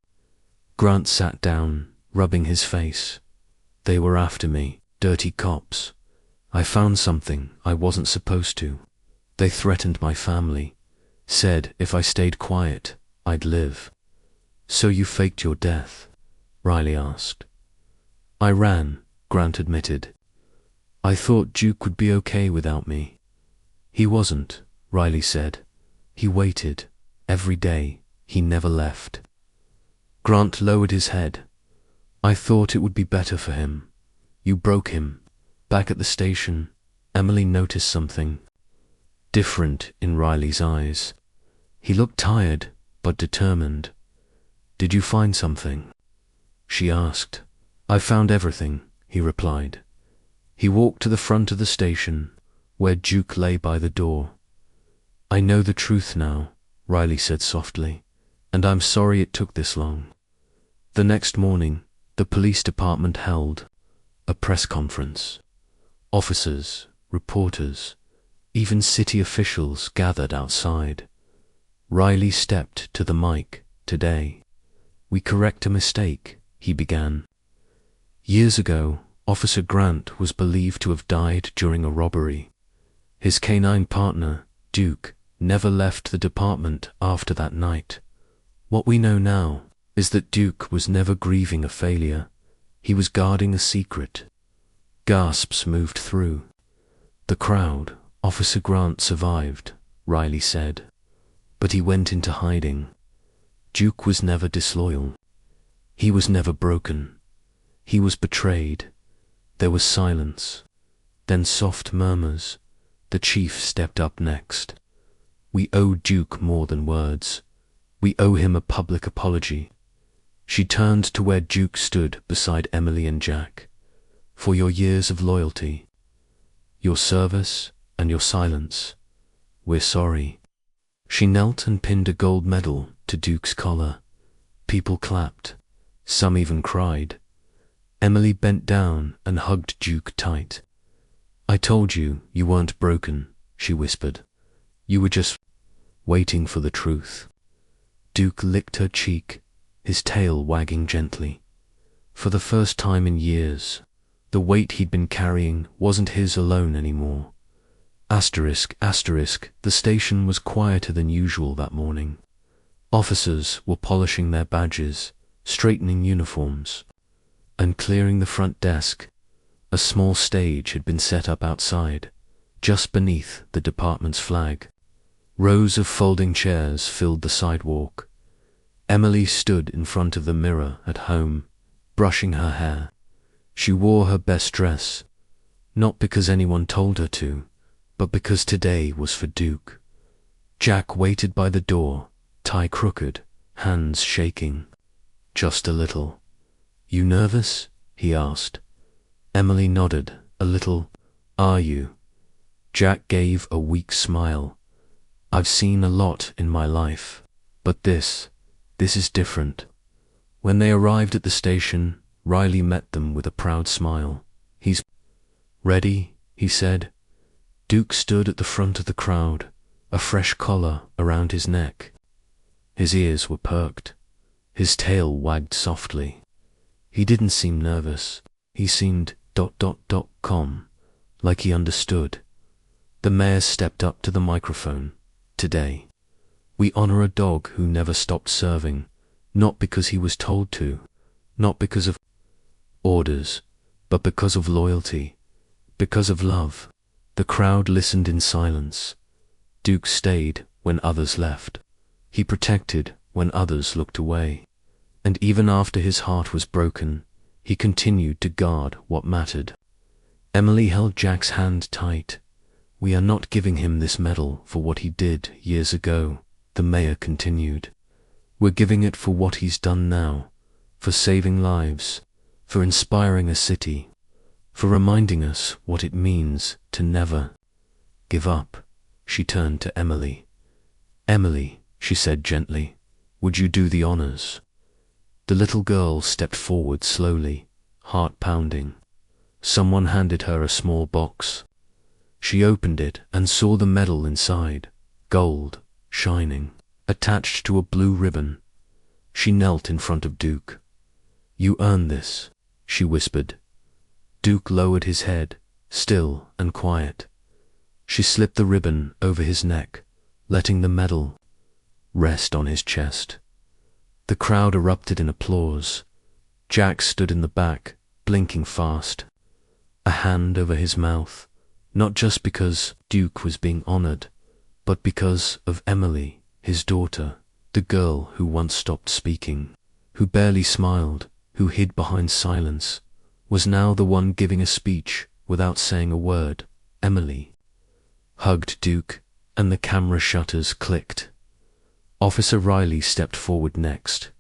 Grant sat down, rubbing his face. They were after me, dirty cops. I found something I wasn't supposed to. They threatened my family, said if I stayed quiet, I'd live. So you faked your death? Riley asked. I ran, Grant admitted. I thought Duke would be okay without me. He wasn't, Riley said. He waited. Every day, he never left. Grant lowered his head. I thought it would be better for him. You broke him. Back at the station, Emily noticed something different in Riley's eyes. He looked tired, but determined. Did you find something? She asked. I found everything, he replied. He walked to the front of the station, where Duke lay by the door. I know the truth now, Riley said softly, and I'm sorry it took this long. The next morning, the police department held a press conference. Officers, reporters, even city officials gathered outside. Riley stepped to the mic. Today, we correct a mistake, he began. Years ago, Officer Grant was believed to have died during a robbery. His canine partner, Duke, never left the department after that night. What we know now is that Duke was never grieving a failure. He was guarding a secret. Gasps moved through the crowd. Officer Grant survived, Riley said, but he went into hiding. Duke was never disloyal. He was never broken. He was betrayed. There was silence, then soft murmurs. The chief stepped up next. We owe Duke more than words. We owe him a public apology. She turned to where Duke stood beside Emily and Jack. For your years of loyalty, your service, and your silence, we're sorry. She knelt and pinned a gold medal to Duke's collar. People clapped. Some even cried. Emily bent down and hugged Duke tight. I told you you weren't broken, she whispered. You were just waiting for the truth. Duke licked her cheek, his tail wagging gently. For the first time in years, the weight he'd been carrying wasn't his alone anymore. Asterisk, asterisk, the station was quieter than usual that morning. Officers were polishing their badges, straightening uniforms, and clearing the front desk. A small stage had been set up outside, just beneath the department's flag. Rows of folding chairs filled the sidewalk. Emily stood in front of the mirror at home, brushing her hair. She wore her best dress, not because anyone told her to, but because today was for Duke. Jack waited by the door, tie crooked, hands shaking. Just a little. You nervous? He asked. Emily nodded, a little. Are you? Jack gave a weak smile. I've seen a lot in my life, but this is different. When they arrived at the station, Riley met them with a proud smile. He's ready, he said. Duke stood at the front of the crowd, a fresh collar around his neck. His ears were perked. His tail wagged softly. He didn't seem nervous. He seemed ... calm, like he understood. The mayor stepped up to the microphone. Today, we honor a dog who never stopped serving, not because he was told to, not because of orders, but because of loyalty, because of love. The crowd listened in silence. Duke stayed when others left. He protected when others looked away. And even after his heart was broken, he continued to guard what mattered. Emily held Jack's hand tight. We are not giving him this medal for what he did years ago, the mayor continued. We're giving it for what he's done now, for saving lives, for inspiring a city, for reminding us what it means to never give up. She turned to Emily. Emily, she said gently, would you do the honors? The little girl stepped forward slowly, heart pounding. Someone handed her a small box. She opened it and saw the medal inside, gold, shining, attached to a blue ribbon. She knelt in front of Duke. You earned this, she whispered. Duke lowered his head, still and quiet. She slipped the ribbon over his neck, letting the medal rest on his chest. The crowd erupted in applause. Jack stood in the back, blinking fast, a hand over his mouth, not just because Duke was being honored, but because of Emily, his daughter, the girl who once stopped speaking, who barely smiled, who hid behind silence, was now the one giving a speech without saying a word. Emily hugged Duke, and the camera shutters clicked. Officer Riley stepped forward next.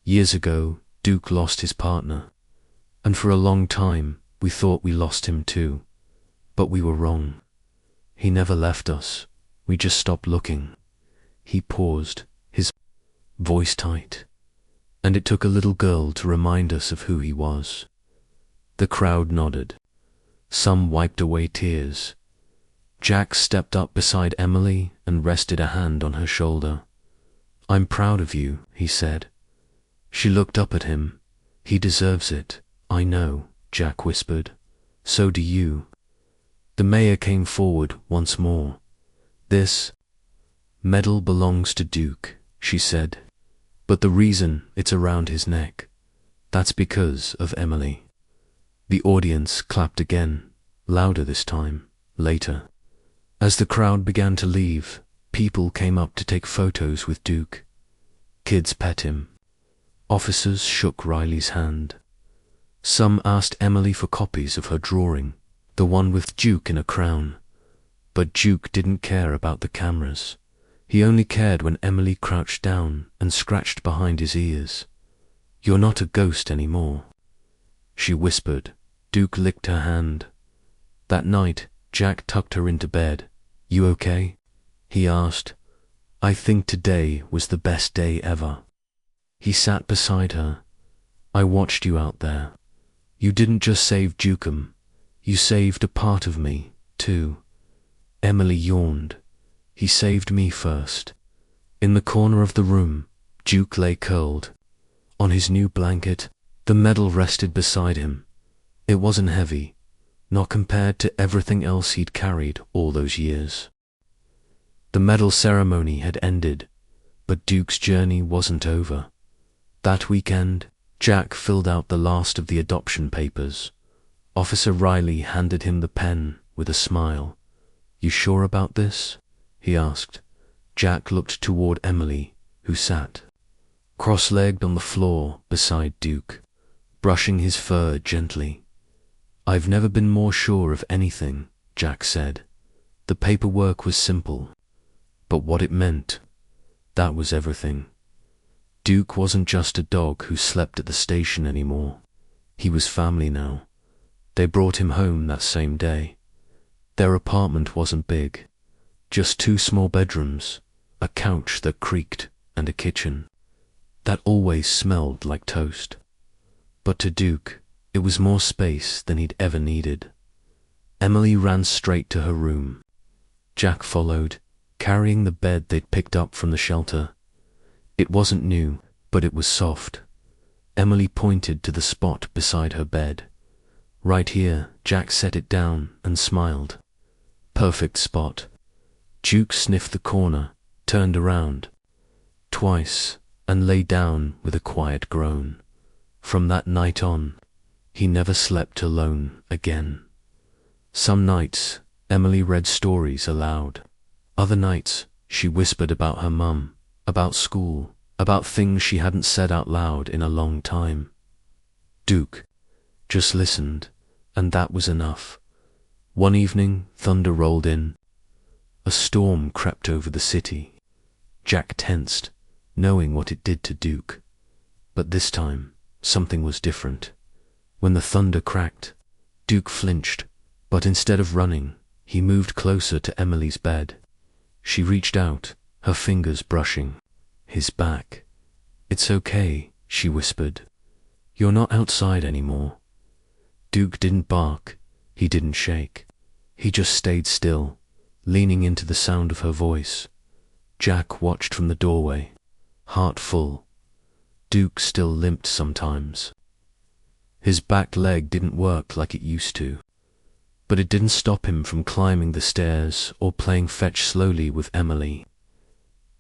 Years ago, Duke lost his partner, and for a long time we thought we lost him too. But we were wrong. He never left us. We just stopped looking. He paused, his voice tight, and it took a little girl to remind us of who he was. The crowd nodded. Some wiped away tears. Jack stepped up beside Emily and rested a hand on her shoulder. I'm proud of you, he said. She looked up at him. He deserves it. I know, Jack whispered. So do you. The mayor came forward once more. This medal belongs to Duke, she said, but the reason it's around his neck, that's because of Emily. The audience clapped again, louder this time, later. As the crowd began to leave, people came up to take photos with Duke. Kids pet him. Officers shook Riley's hand. Some asked Emily for copies of her drawing, the one with Duke in a crown. But Duke didn't care about the cameras. He only cared when Emily crouched down and scratched behind his ears. You're not a ghost anymore, she whispered. Duke licked her hand. That night, Jack tucked her into bed. You okay? He asked. I think today was the best day ever. He sat beside her. I watched you out there. You didn't just save Dukem. You saved a part of me, too. Emily yawned. He saved me first. In the corner of the room, Duke lay curled. On his new blanket, the medal rested beside him. It wasn't heavy, not compared to everything else he'd carried all those years. The medal ceremony had ended, but Duke's journey wasn't over. That weekend, Jack filled out the last of the adoption papers. Officer Riley handed him the pen with a smile. You sure about this? He asked. Jack looked toward Emily, who sat cross-legged on the floor beside Duke, brushing his fur gently. I've never been more sure of anything, Jack said. The paperwork was simple, but what it meant, that was everything. Duke wasn't just a dog who slept at the station anymore. He was family now. They brought him home that same day. Their apartment wasn't big, just 2 small bedrooms, a couch that creaked, and a kitchen that always smelled like toast. But to Duke, it was more space than he'd ever needed. Emily ran straight to her room. Jack followed, carrying the bed they'd picked up from the shelter. It wasn't new, but it was soft. Emily pointed to the spot beside her bed. Right here, Jack set it down and smiled. Perfect spot. Duke sniffed the corner, turned around twice, and lay down with a quiet groan. From that night on, he never slept alone again. Some nights, Emily read stories aloud. Other nights, she whispered about her mum, about school, about things she hadn't said out loud in a long time. Duke just listened, and that was enough. One evening, thunder rolled in. A storm crept over the city. Jack tensed, knowing what it did to Duke. But this time, something was different. When the thunder cracked, Duke flinched, but instead of running, he moved closer to Emily's bed. She reached out, her fingers brushing his back. "It's okay," she whispered. "You're not outside anymore." Duke didn't bark, he didn't shake. He just stayed still, leaning into the sound of her voice. Jack watched from the doorway, heart full. Duke still limped sometimes. His back leg didn't work like it used to, but it didn't stop him from climbing the stairs or playing fetch slowly with Emily.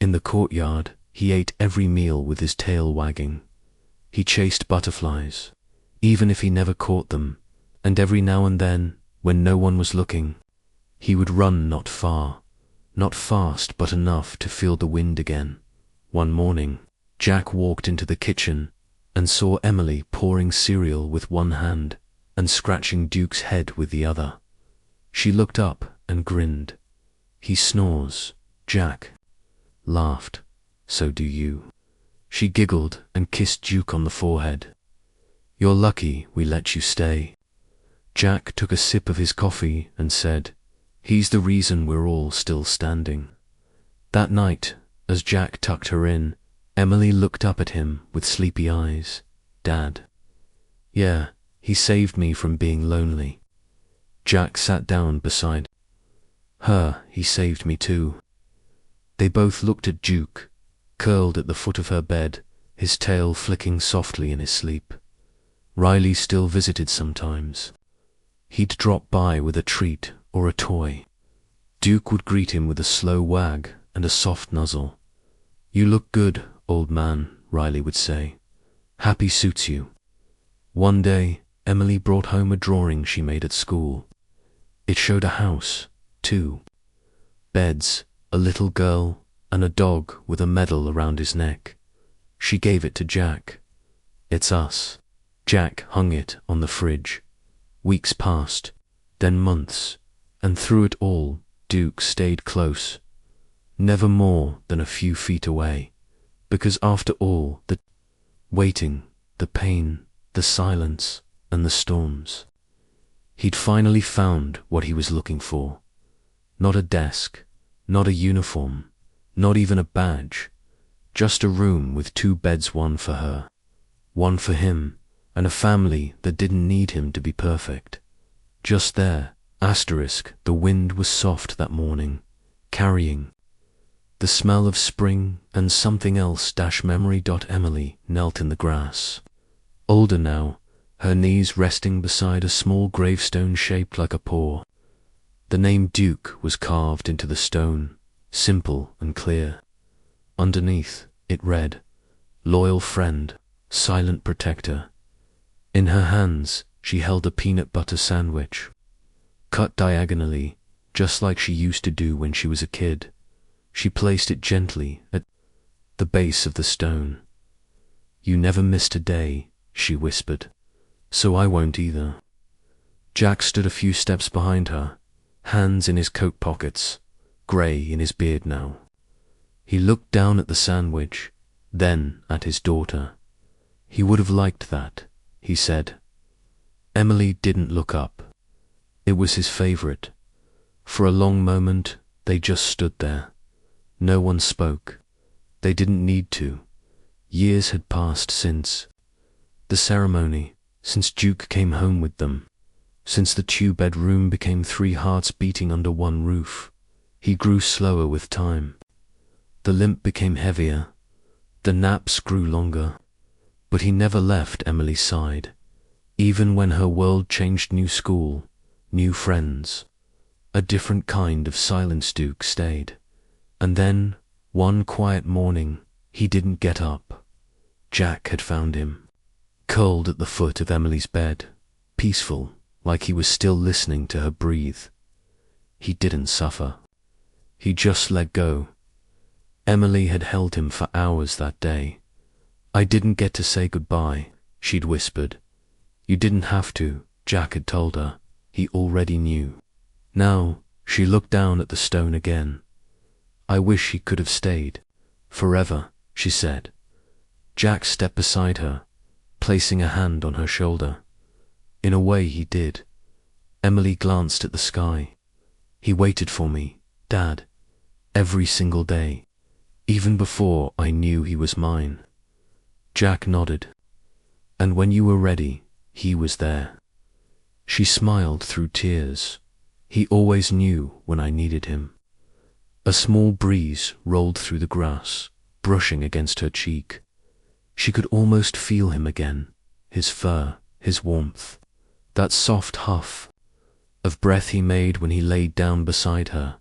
In the courtyard, he ate every meal with his tail wagging. He chased butterflies, even if he never caught them, and every now and then, when no one was looking, he would run not far, not fast but enough to feel the wind again. One morning, Jack walked into the kitchen and saw Emily pouring cereal with one hand and scratching Duke's head with the other. She looked up and grinned. "He snores," Jack laughed. "So do you." She giggled and kissed Duke on the forehead. "You're lucky we let you stay." Jack took a sip of his coffee and said, "He's the reason we're all still standing." That night, as Jack tucked her in, Emily looked up at him with sleepy eyes. "Dad." "Yeah, he saved me from being lonely." Jack sat down beside her. "He saved me too." They both looked at Duke, curled at the foot of her bed, his tail flicking softly in his sleep. Riley still visited sometimes. He'd drop by with a treat or a toy. Duke would greet him with a slow wag and a soft nuzzle. "You look good, old man," Riley would say. "Happy suits you." One day, Emily brought home a drawing she made at school. It showed a house, 2 beds, a little girl, and a dog with a medal around his neck. She gave it to Jack. "It's us." Jack hung it on the fridge. Weeks passed, then months, and through it all, Duke stayed close. Never more than a few feet away, because after all, the waiting, the pain, the silence, and the storms, he'd finally found what he was looking for. Not a desk, not a uniform, not even a badge, just a room with 2 beds, one for her, one for him, and a family that didn't need him to be perfect. Just there, the wind was soft that morning, carrying the smell of spring and something else. Memory. Emily knelt in the grass. Older now, her knees resting beside a small gravestone shaped like a paw. The name Duke was carved into the stone, simple and clear. Underneath, it read, "Loyal friend, silent protector." In her hands, she held a peanut butter sandwich, cut diagonally, just like she used to do when she was a kid. She placed it gently at the base of the stone. "You never missed a day," she whispered. "So I won't either." Jack stood a few steps behind her, hands in his coat pockets, grey in his beard now. He looked down at the sandwich, then at his daughter. He would have liked that, he said. Emily didn't look up. It was his favorite. For a long moment, they just stood there. No one spoke. They didn't need to. Years had passed since the ceremony, since Duke came home with them, since the 2-bedroom became 3 hearts beating under one roof. He grew slower with time. The limp became heavier. The naps grew longer. But he never left Emily's side. Even when her world changed, new school, new friends, a different kind of silence, Duke stayed. And then, one quiet morning, he didn't get up. Jack had found him, curled at the foot of Emily's bed, peaceful, like he was still listening to her breathe. He didn't suffer. He just let go. Emily had held him for hours that day. "I didn't get to say goodbye," she'd whispered. "You didn't have to," Jack had told her. He already knew. Now, she looked down at the stone again. "I wish he could have stayed. Forever," she said. Jack stepped beside her, placing a hand on her shoulder. In a way he did. Emily glanced at the sky. He waited for me, Dad, every single day, even before I knew he was mine. Jack nodded. And when you were ready, he was there. She smiled through tears. He always knew when I needed him. A small breeze rolled through the grass, brushing against her cheek. She could almost feel him again, his fur, his warmth, that soft huff of breath he made when he laid down beside her.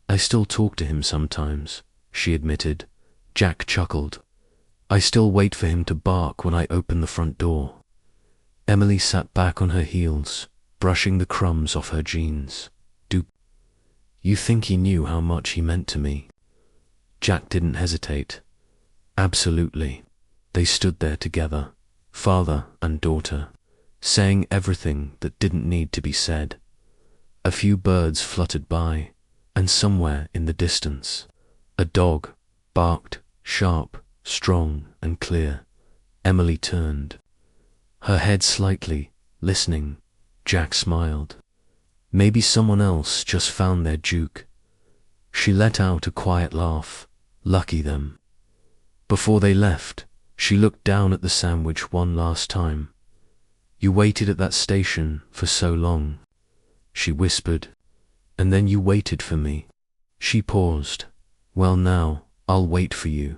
I still talk to him sometimes, she admitted. Jack chuckled. I still wait for him to bark when I open the front door. Emily sat back on her heels, brushing the crumbs off her jeans. Do you think he knew how much he meant to me? Jack didn't hesitate. Absolutely. They stood there together, father and daughter, saying everything that didn't need to be said. A few birds fluttered by, and somewhere in the distance, a dog barked, sharp, strong and clear. Emily turned, her head slightly, listening. Jack smiled. Maybe someone else just found their Duke. She let out a quiet laugh. Lucky them. Before they left, she looked down at the sandwich one last time. You waited at that station for so long, she whispered, and then you waited for me. She paused. Well, now, I'll wait for you,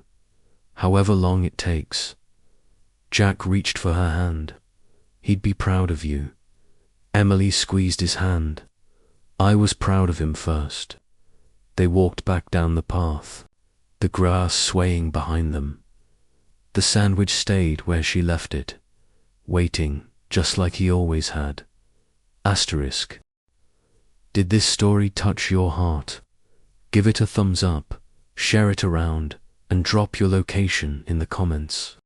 however long it takes. Jack reached for her hand. He'd be proud of you. Emily squeezed his hand. I was proud of him first. They walked back down the path, the grass swaying behind them. The sandwich stayed where she left it, waiting just like he always had. Asterisk. Did this story touch your heart? Give it a thumbs up, share it around, and drop your location in the comments.